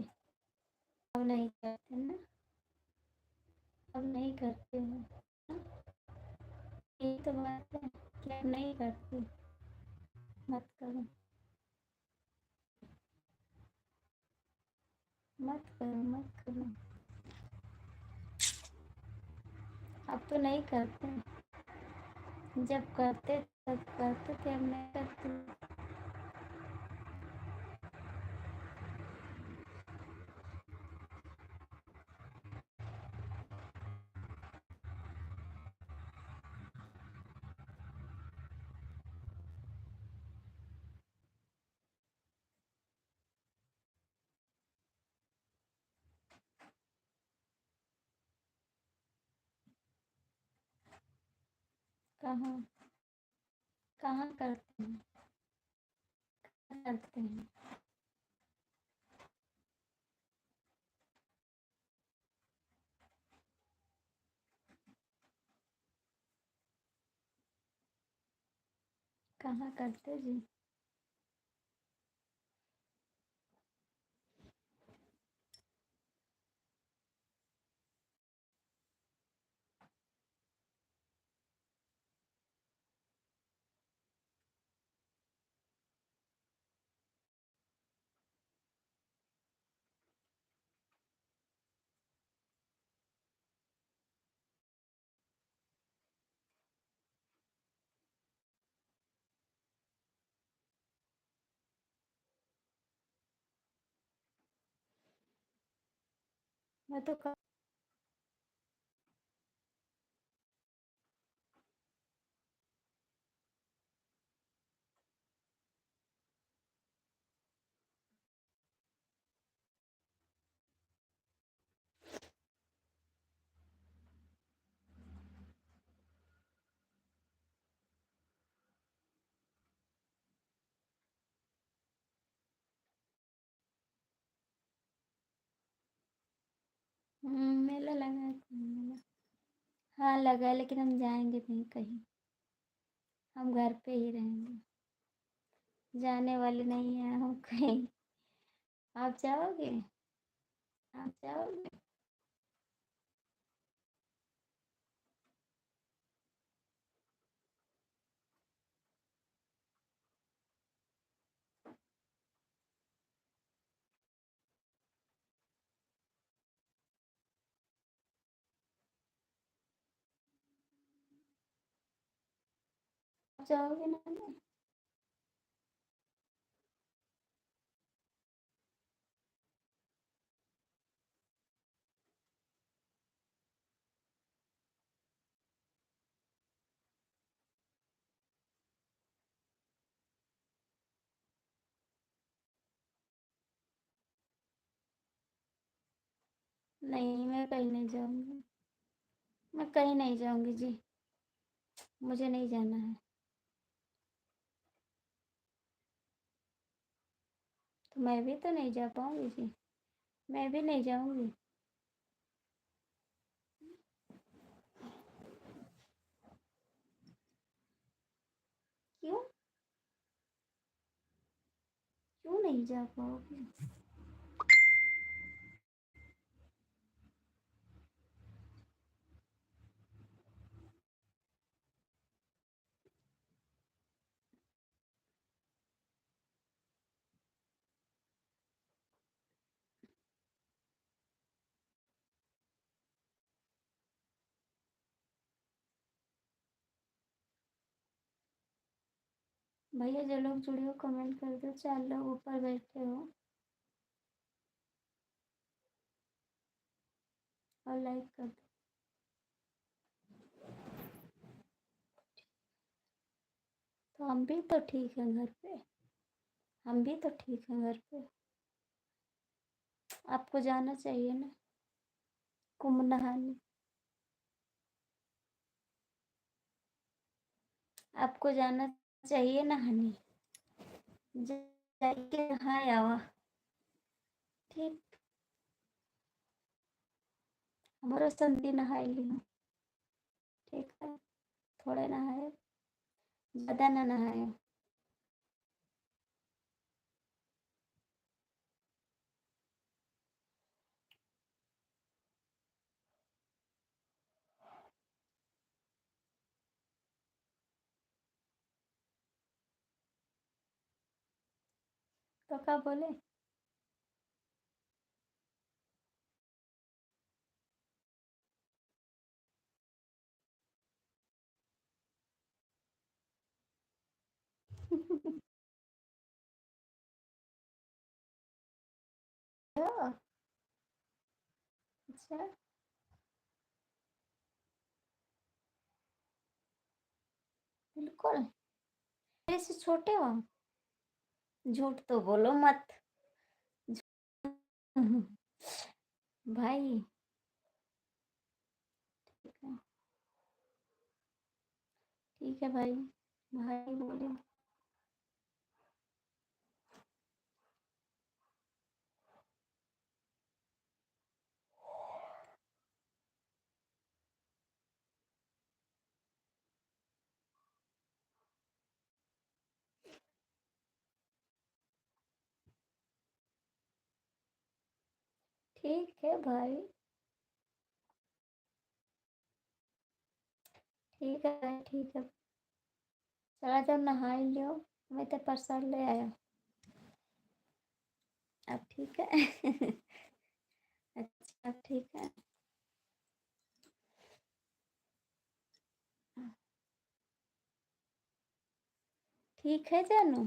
अब नहीं करते ना, अब नहीं करते हो ना? यही तो बात है कि अब नहीं करते। मत करो, मत करो, मत करो। अब तो नहीं करते, जब करते तब करते थे, अब नहीं करते। कहाँ, कहाँ करते हैं, कहाँ करते हैं? कहाँ करते जी? मैं तो मेला लगा है, मेला। हाँ लगा है, लेकिन हम जाएंगे नहीं कहीं, हम घर पे ही रहेंगे, जाने वाले नहीं हैं हम कहीं। आप जाओगे? आप जाओगे? आप जाओगे ना? नहीं, मैं कहीं नहीं जाऊंगी, मैं कहीं नहीं जाऊंगी जी, मुझे नहीं जाना है। तो मैं भी तो नहीं जा पाऊंगी जी, मैं भी नहीं जाऊंगी। क्यों, क्यों नहीं जा पाओगे? भैया जो लोग जुड़े हो कमेंट कर दो, 4 लोग ऊपर बैठे हो, और लाइक कर दो। तो हम भी तो ठीक हैं घर पे, हम भी तो ठीक हैं घर पे। आपको जाना चाहिए ना कुंभ नहाने, आपको जाना चाहिए नहाने, जाके नहाए आवा। ठीक, हमारो संदी नहाए लियो, ठीक है, थोड़े नहाए, ज़्यादा ना नहाए। तो क्या बोले? अच्छा। अच्छा, बिल्कुल। मेरे से छोटे हो? झूठ तो बोलो मत। भाई। ठीक है। ठीक है भाई। भाई बोले। ठीक है भाई। ठीक है भाई, ठीक है। चला जाओ नहा ही लो। मैं तो प्रसाद ले आया। अब ठीक है। अच्छा, ठीक है। ठीक है जानू।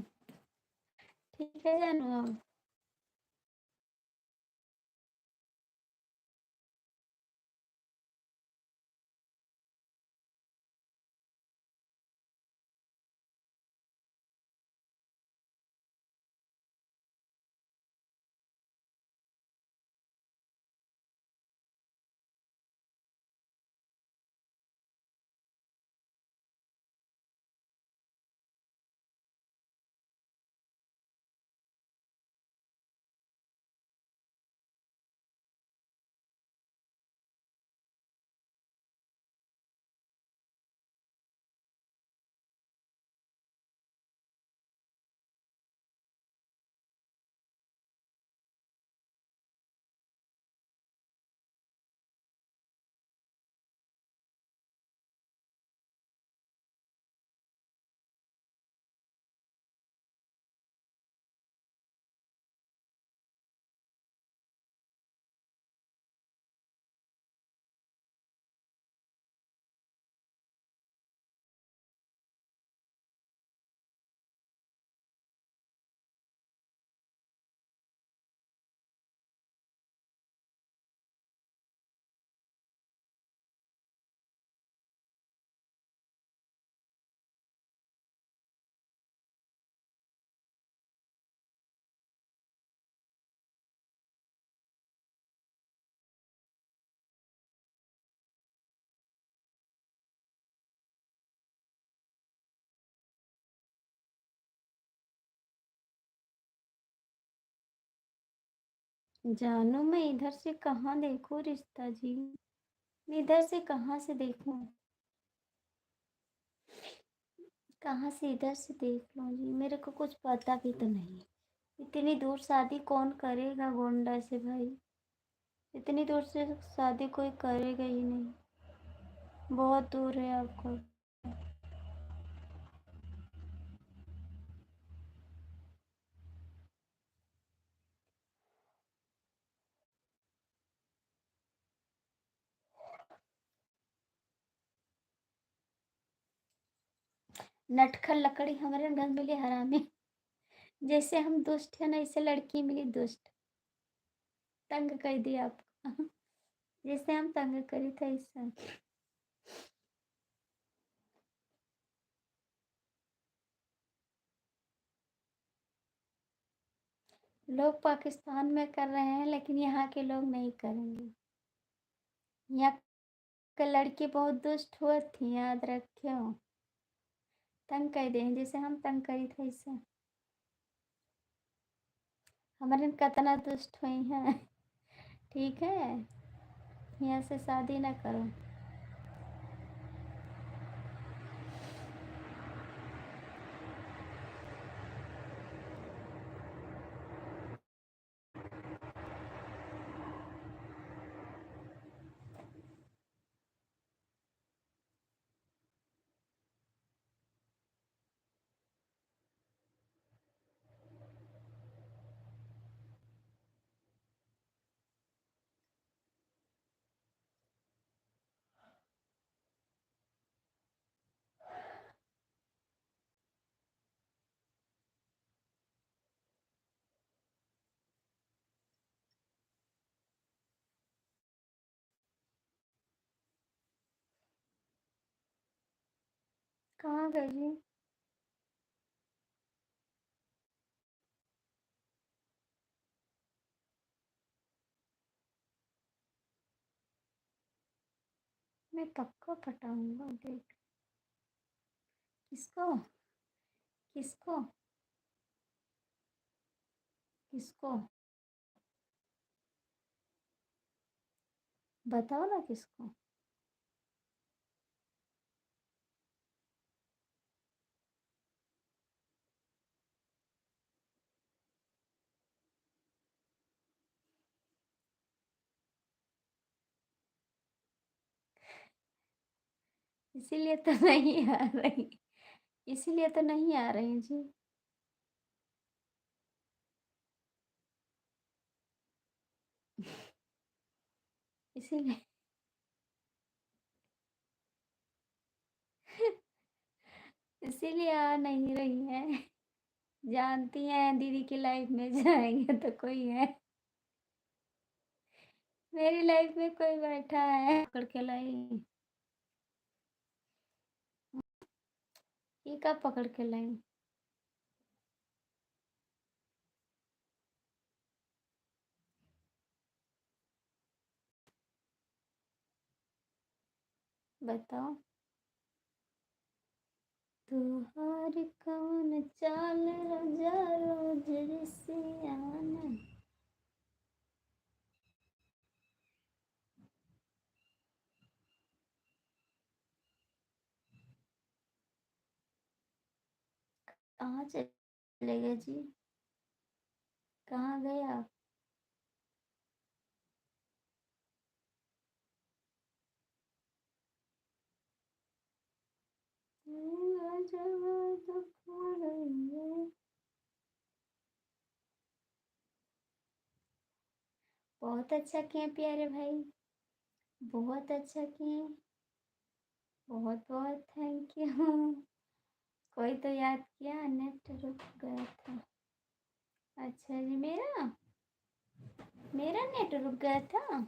ठीक है जानू अब। जानू मैं इधर से कहाँ देखूँ रिश्ता जी। मैं इधर से कहाँ से देखूँ? कहाँ से इधर से देख लूँ जी? मेरे को कुछ पता भी तो नहीं। इतनी दूर शादी कौन करेगा गोंडा से भाई? इतनी दूर से शादी कोई करेगा ही नहीं। बहुत दूर है आपको। नटखट लकड़ी हमारे घर मिली हरामी। जैसे हम दुष्ट है ना, ऐसे लड़की मिली दुष्ट। तंग कर दिया आपको। जैसे हम तंग करी थे ऐसा। लोग पाकिस्तान में कर रहे हैं लेकिन यहाँ के लोग नहीं करेंगे। यहाँ का लड़की बहुत दुष्ट हुआ थी, याद रखियो। तंग कर दें जैसे हम तंग करी थे ऐसे। हमारे कितना दुष्ट हुई हैं। ठीक है। यहाँ से शादी ना करो। कहाँ गए जी? मैं पक्का पटाऊंगा, देख। किसको? किसको? किसको? बताओ ना किसको। इसीलिए तो नहीं आ रही। इसीलिए तो नहीं आ रही जी। इसीलिए इसीलिए आ नहीं रही है। जानती हैं दीदी की लाइफ में जाएंगे तो कोई है। मेरी लाइफ में कोई बैठा है पकड़ के लाई। ये कब पकड़ के लाई? बताओ। तुहार कौन चाल राजा रोज रिसियाना। कहाँ चले गए जी? कहाँ गए आप? बहुत अच्छा किए प्यारे भाई। बहुत अच्छा किए। बहुत बहुत थैंक यू। कोई तो याद किया, नेट रुक गया था। अच्छा जी, मेरा मेरा नेट रुक गया था।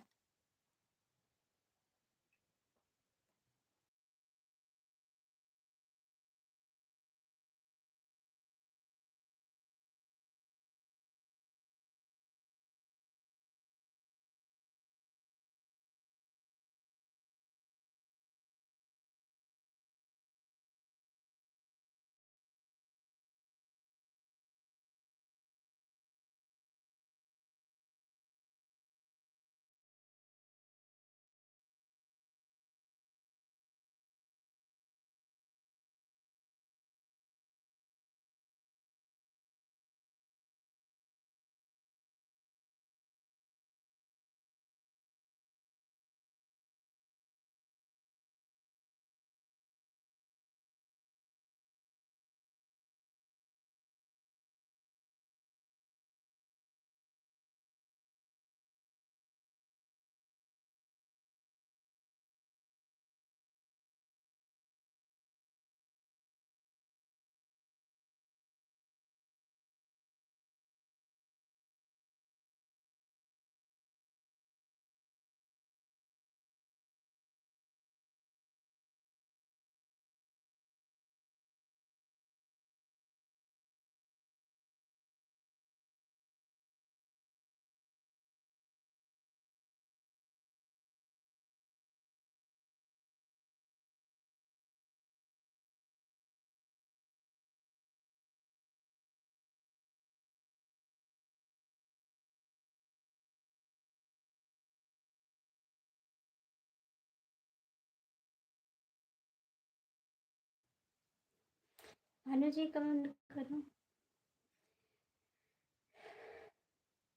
भानु जी कमेंट करो।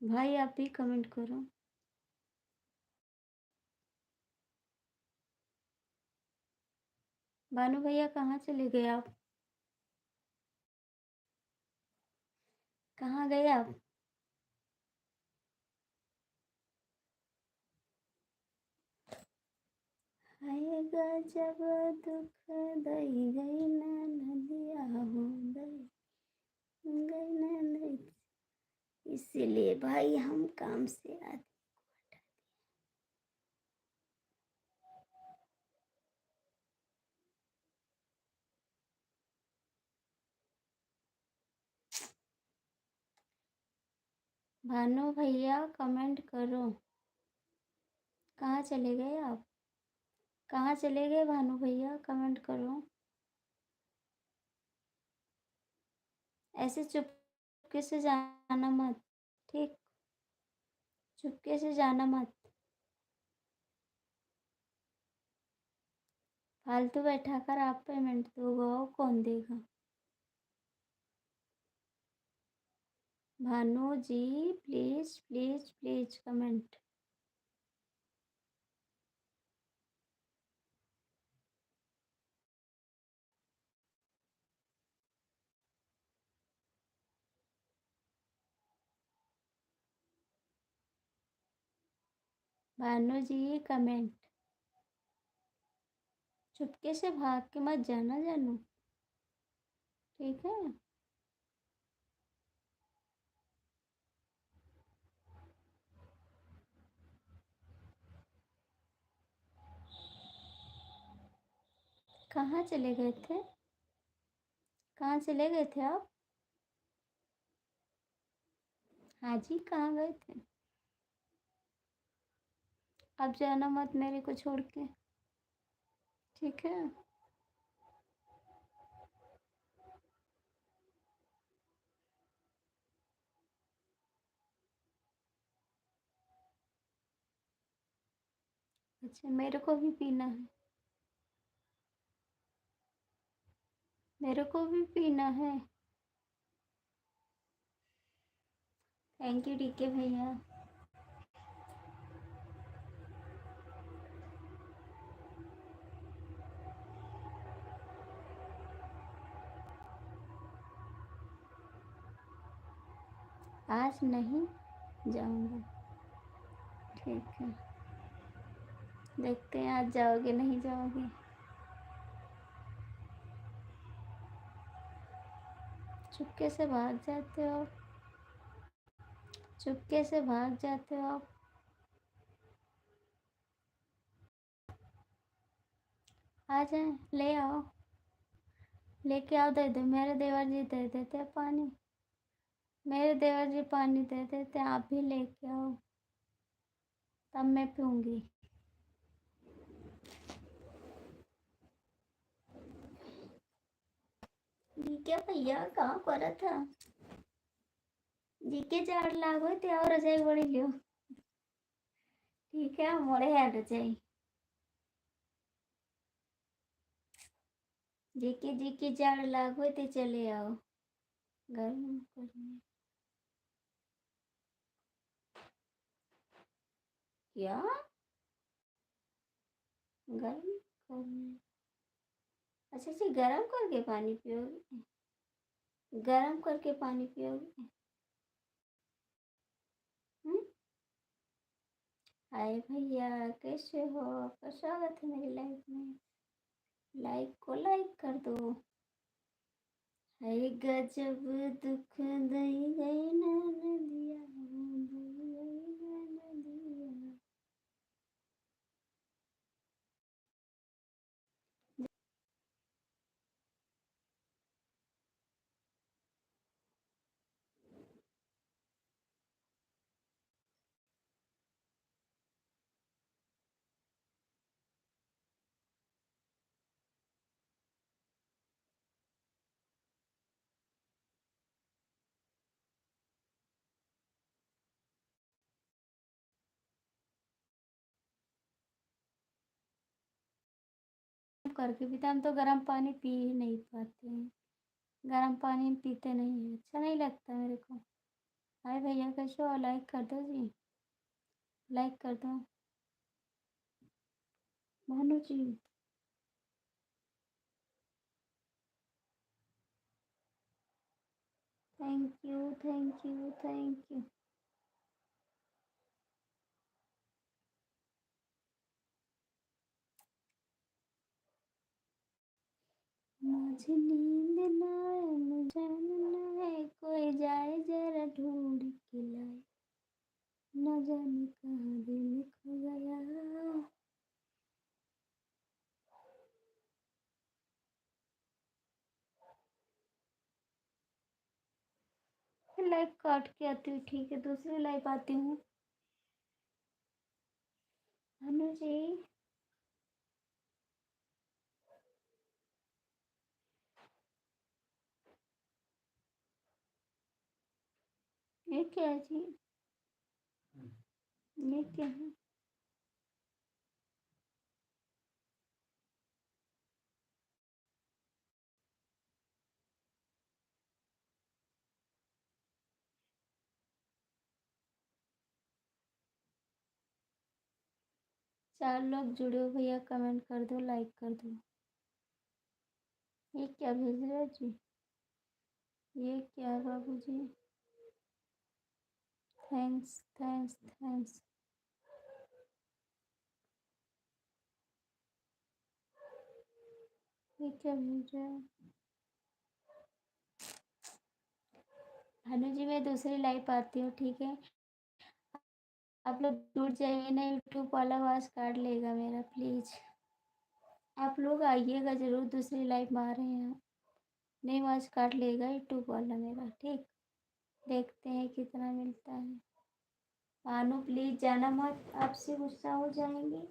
भाई आप भी कमेंट करो। भानु भैया कहाँ चले गए आप? कहाँ गए आप? आएगा जब दुख दई गई ना नदिया हो दई गई ना नदी। इसीलिए भाई हम काम से आते। भानु भैया कमेंट करो। कहाँ चले गए आप? कहाँ चले गए भानु भैया? कमेंट करो। ऐसे चुपके से जाना मत, ठीक? चुपके से जाना मत। फालतू बैठाकर आप पेमेंट दोगे और कौन देगा? Bhanu ji please please please comment. Bhanu ji comment. चुपके से भाग के मत जाना जानू, ठीक है? कहाँ चले गए थे? कहाँ चले गए थे आप? हाँ जी, कहाँ गए थे? अब जाना मत मेरे को छोड़ के, ठीक है? अच्छा, मेरे को भी पीना है, मेरे को भी पीना है। थैंक यू टीके भैया। आज नहीं जाऊंगा, ठीक है? देखते हैं आज जाओगे नहीं जाओगे। चुपके से भाग जाते हो, चुपके से भाग जाते हो आप। आ जाए, ले आओ, लेके आओ, दे दो। मेरे देवर जी दे देते पानी, मेरे देवर जी पानी दे देते, आप भी लेके आओ, तब मैं पीऊँगी। जी क्या भैया कहाँ पर था? जी के झाड़ लागो ते और रजाई बड़ी लियो, ठीक है? मोड़े है रजाई। जी के झाड़ लागो ते चले आओ गर्म करने। क्या? गर्म करने? अच्छा जी, गरम करके पानी पियोगे? गरम करके पानी पियोगे? हम्म? हाय भैया, कैसे हो? आपका स्वागत है मेरी लाइफ में। लाइक को लाइक कर दो। हाय गजब दुख दई गई नदिया, दई गई नदिया। करके पीते, हम तो गर्म पानी पी ही नहीं पाते हैं। गर्म पानी पीते नहीं हैं, अच्छा नहीं लगता मेरे को। हाय भैया, कैसे हो? लाइक कर दो जी, लाइक कर दो। Bhanu ji thank you thank you thank you. मुझे नींद ना आए, मुझे ना आए, कोई जाए जरा ढूंढ के लाए, न जाने कहाँ दिल खो गया। लाइव काट के आती हूँ, ठीक है, दूसरी लाइव आती हूँ। भानु जी, ये क्या है जी? ये क्या है? चार लोग जुड़े हो भैया, कमेंट कर दो, लाइक कर दो। ये क्या भेज रहे हो जी? ये क्या है बाबू जी? Thanks thanks thanks. ये क्या भेज रहे हो? भानु जी, मैं दूसरी लाइव आती हूँ, ठीक है, आप लोग जुड़ जाइए ना, यूट्यूब वाला आवाज़ काट लेगा मेरा, प्लीज़ आप लोग आइएगा ज़रूर, दूसरी लाइव में आ रहे हैं आप, नहीं आवाज़ काट लेगा यूट्यूब वाला मेरा, ठीक। देखते हैं कितना मिलता है। भानु प्लीज़ जाना मत, आपसे गुस्सा हो जाएंगे,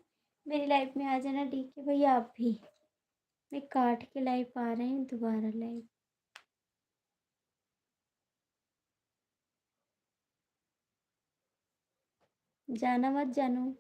मेरी लाइफ में आ जाना, ठीक है भैया, आप भी। मैं काट के लाइव आ रही हूँ, दोबारा लाइव। जाना मत जानू।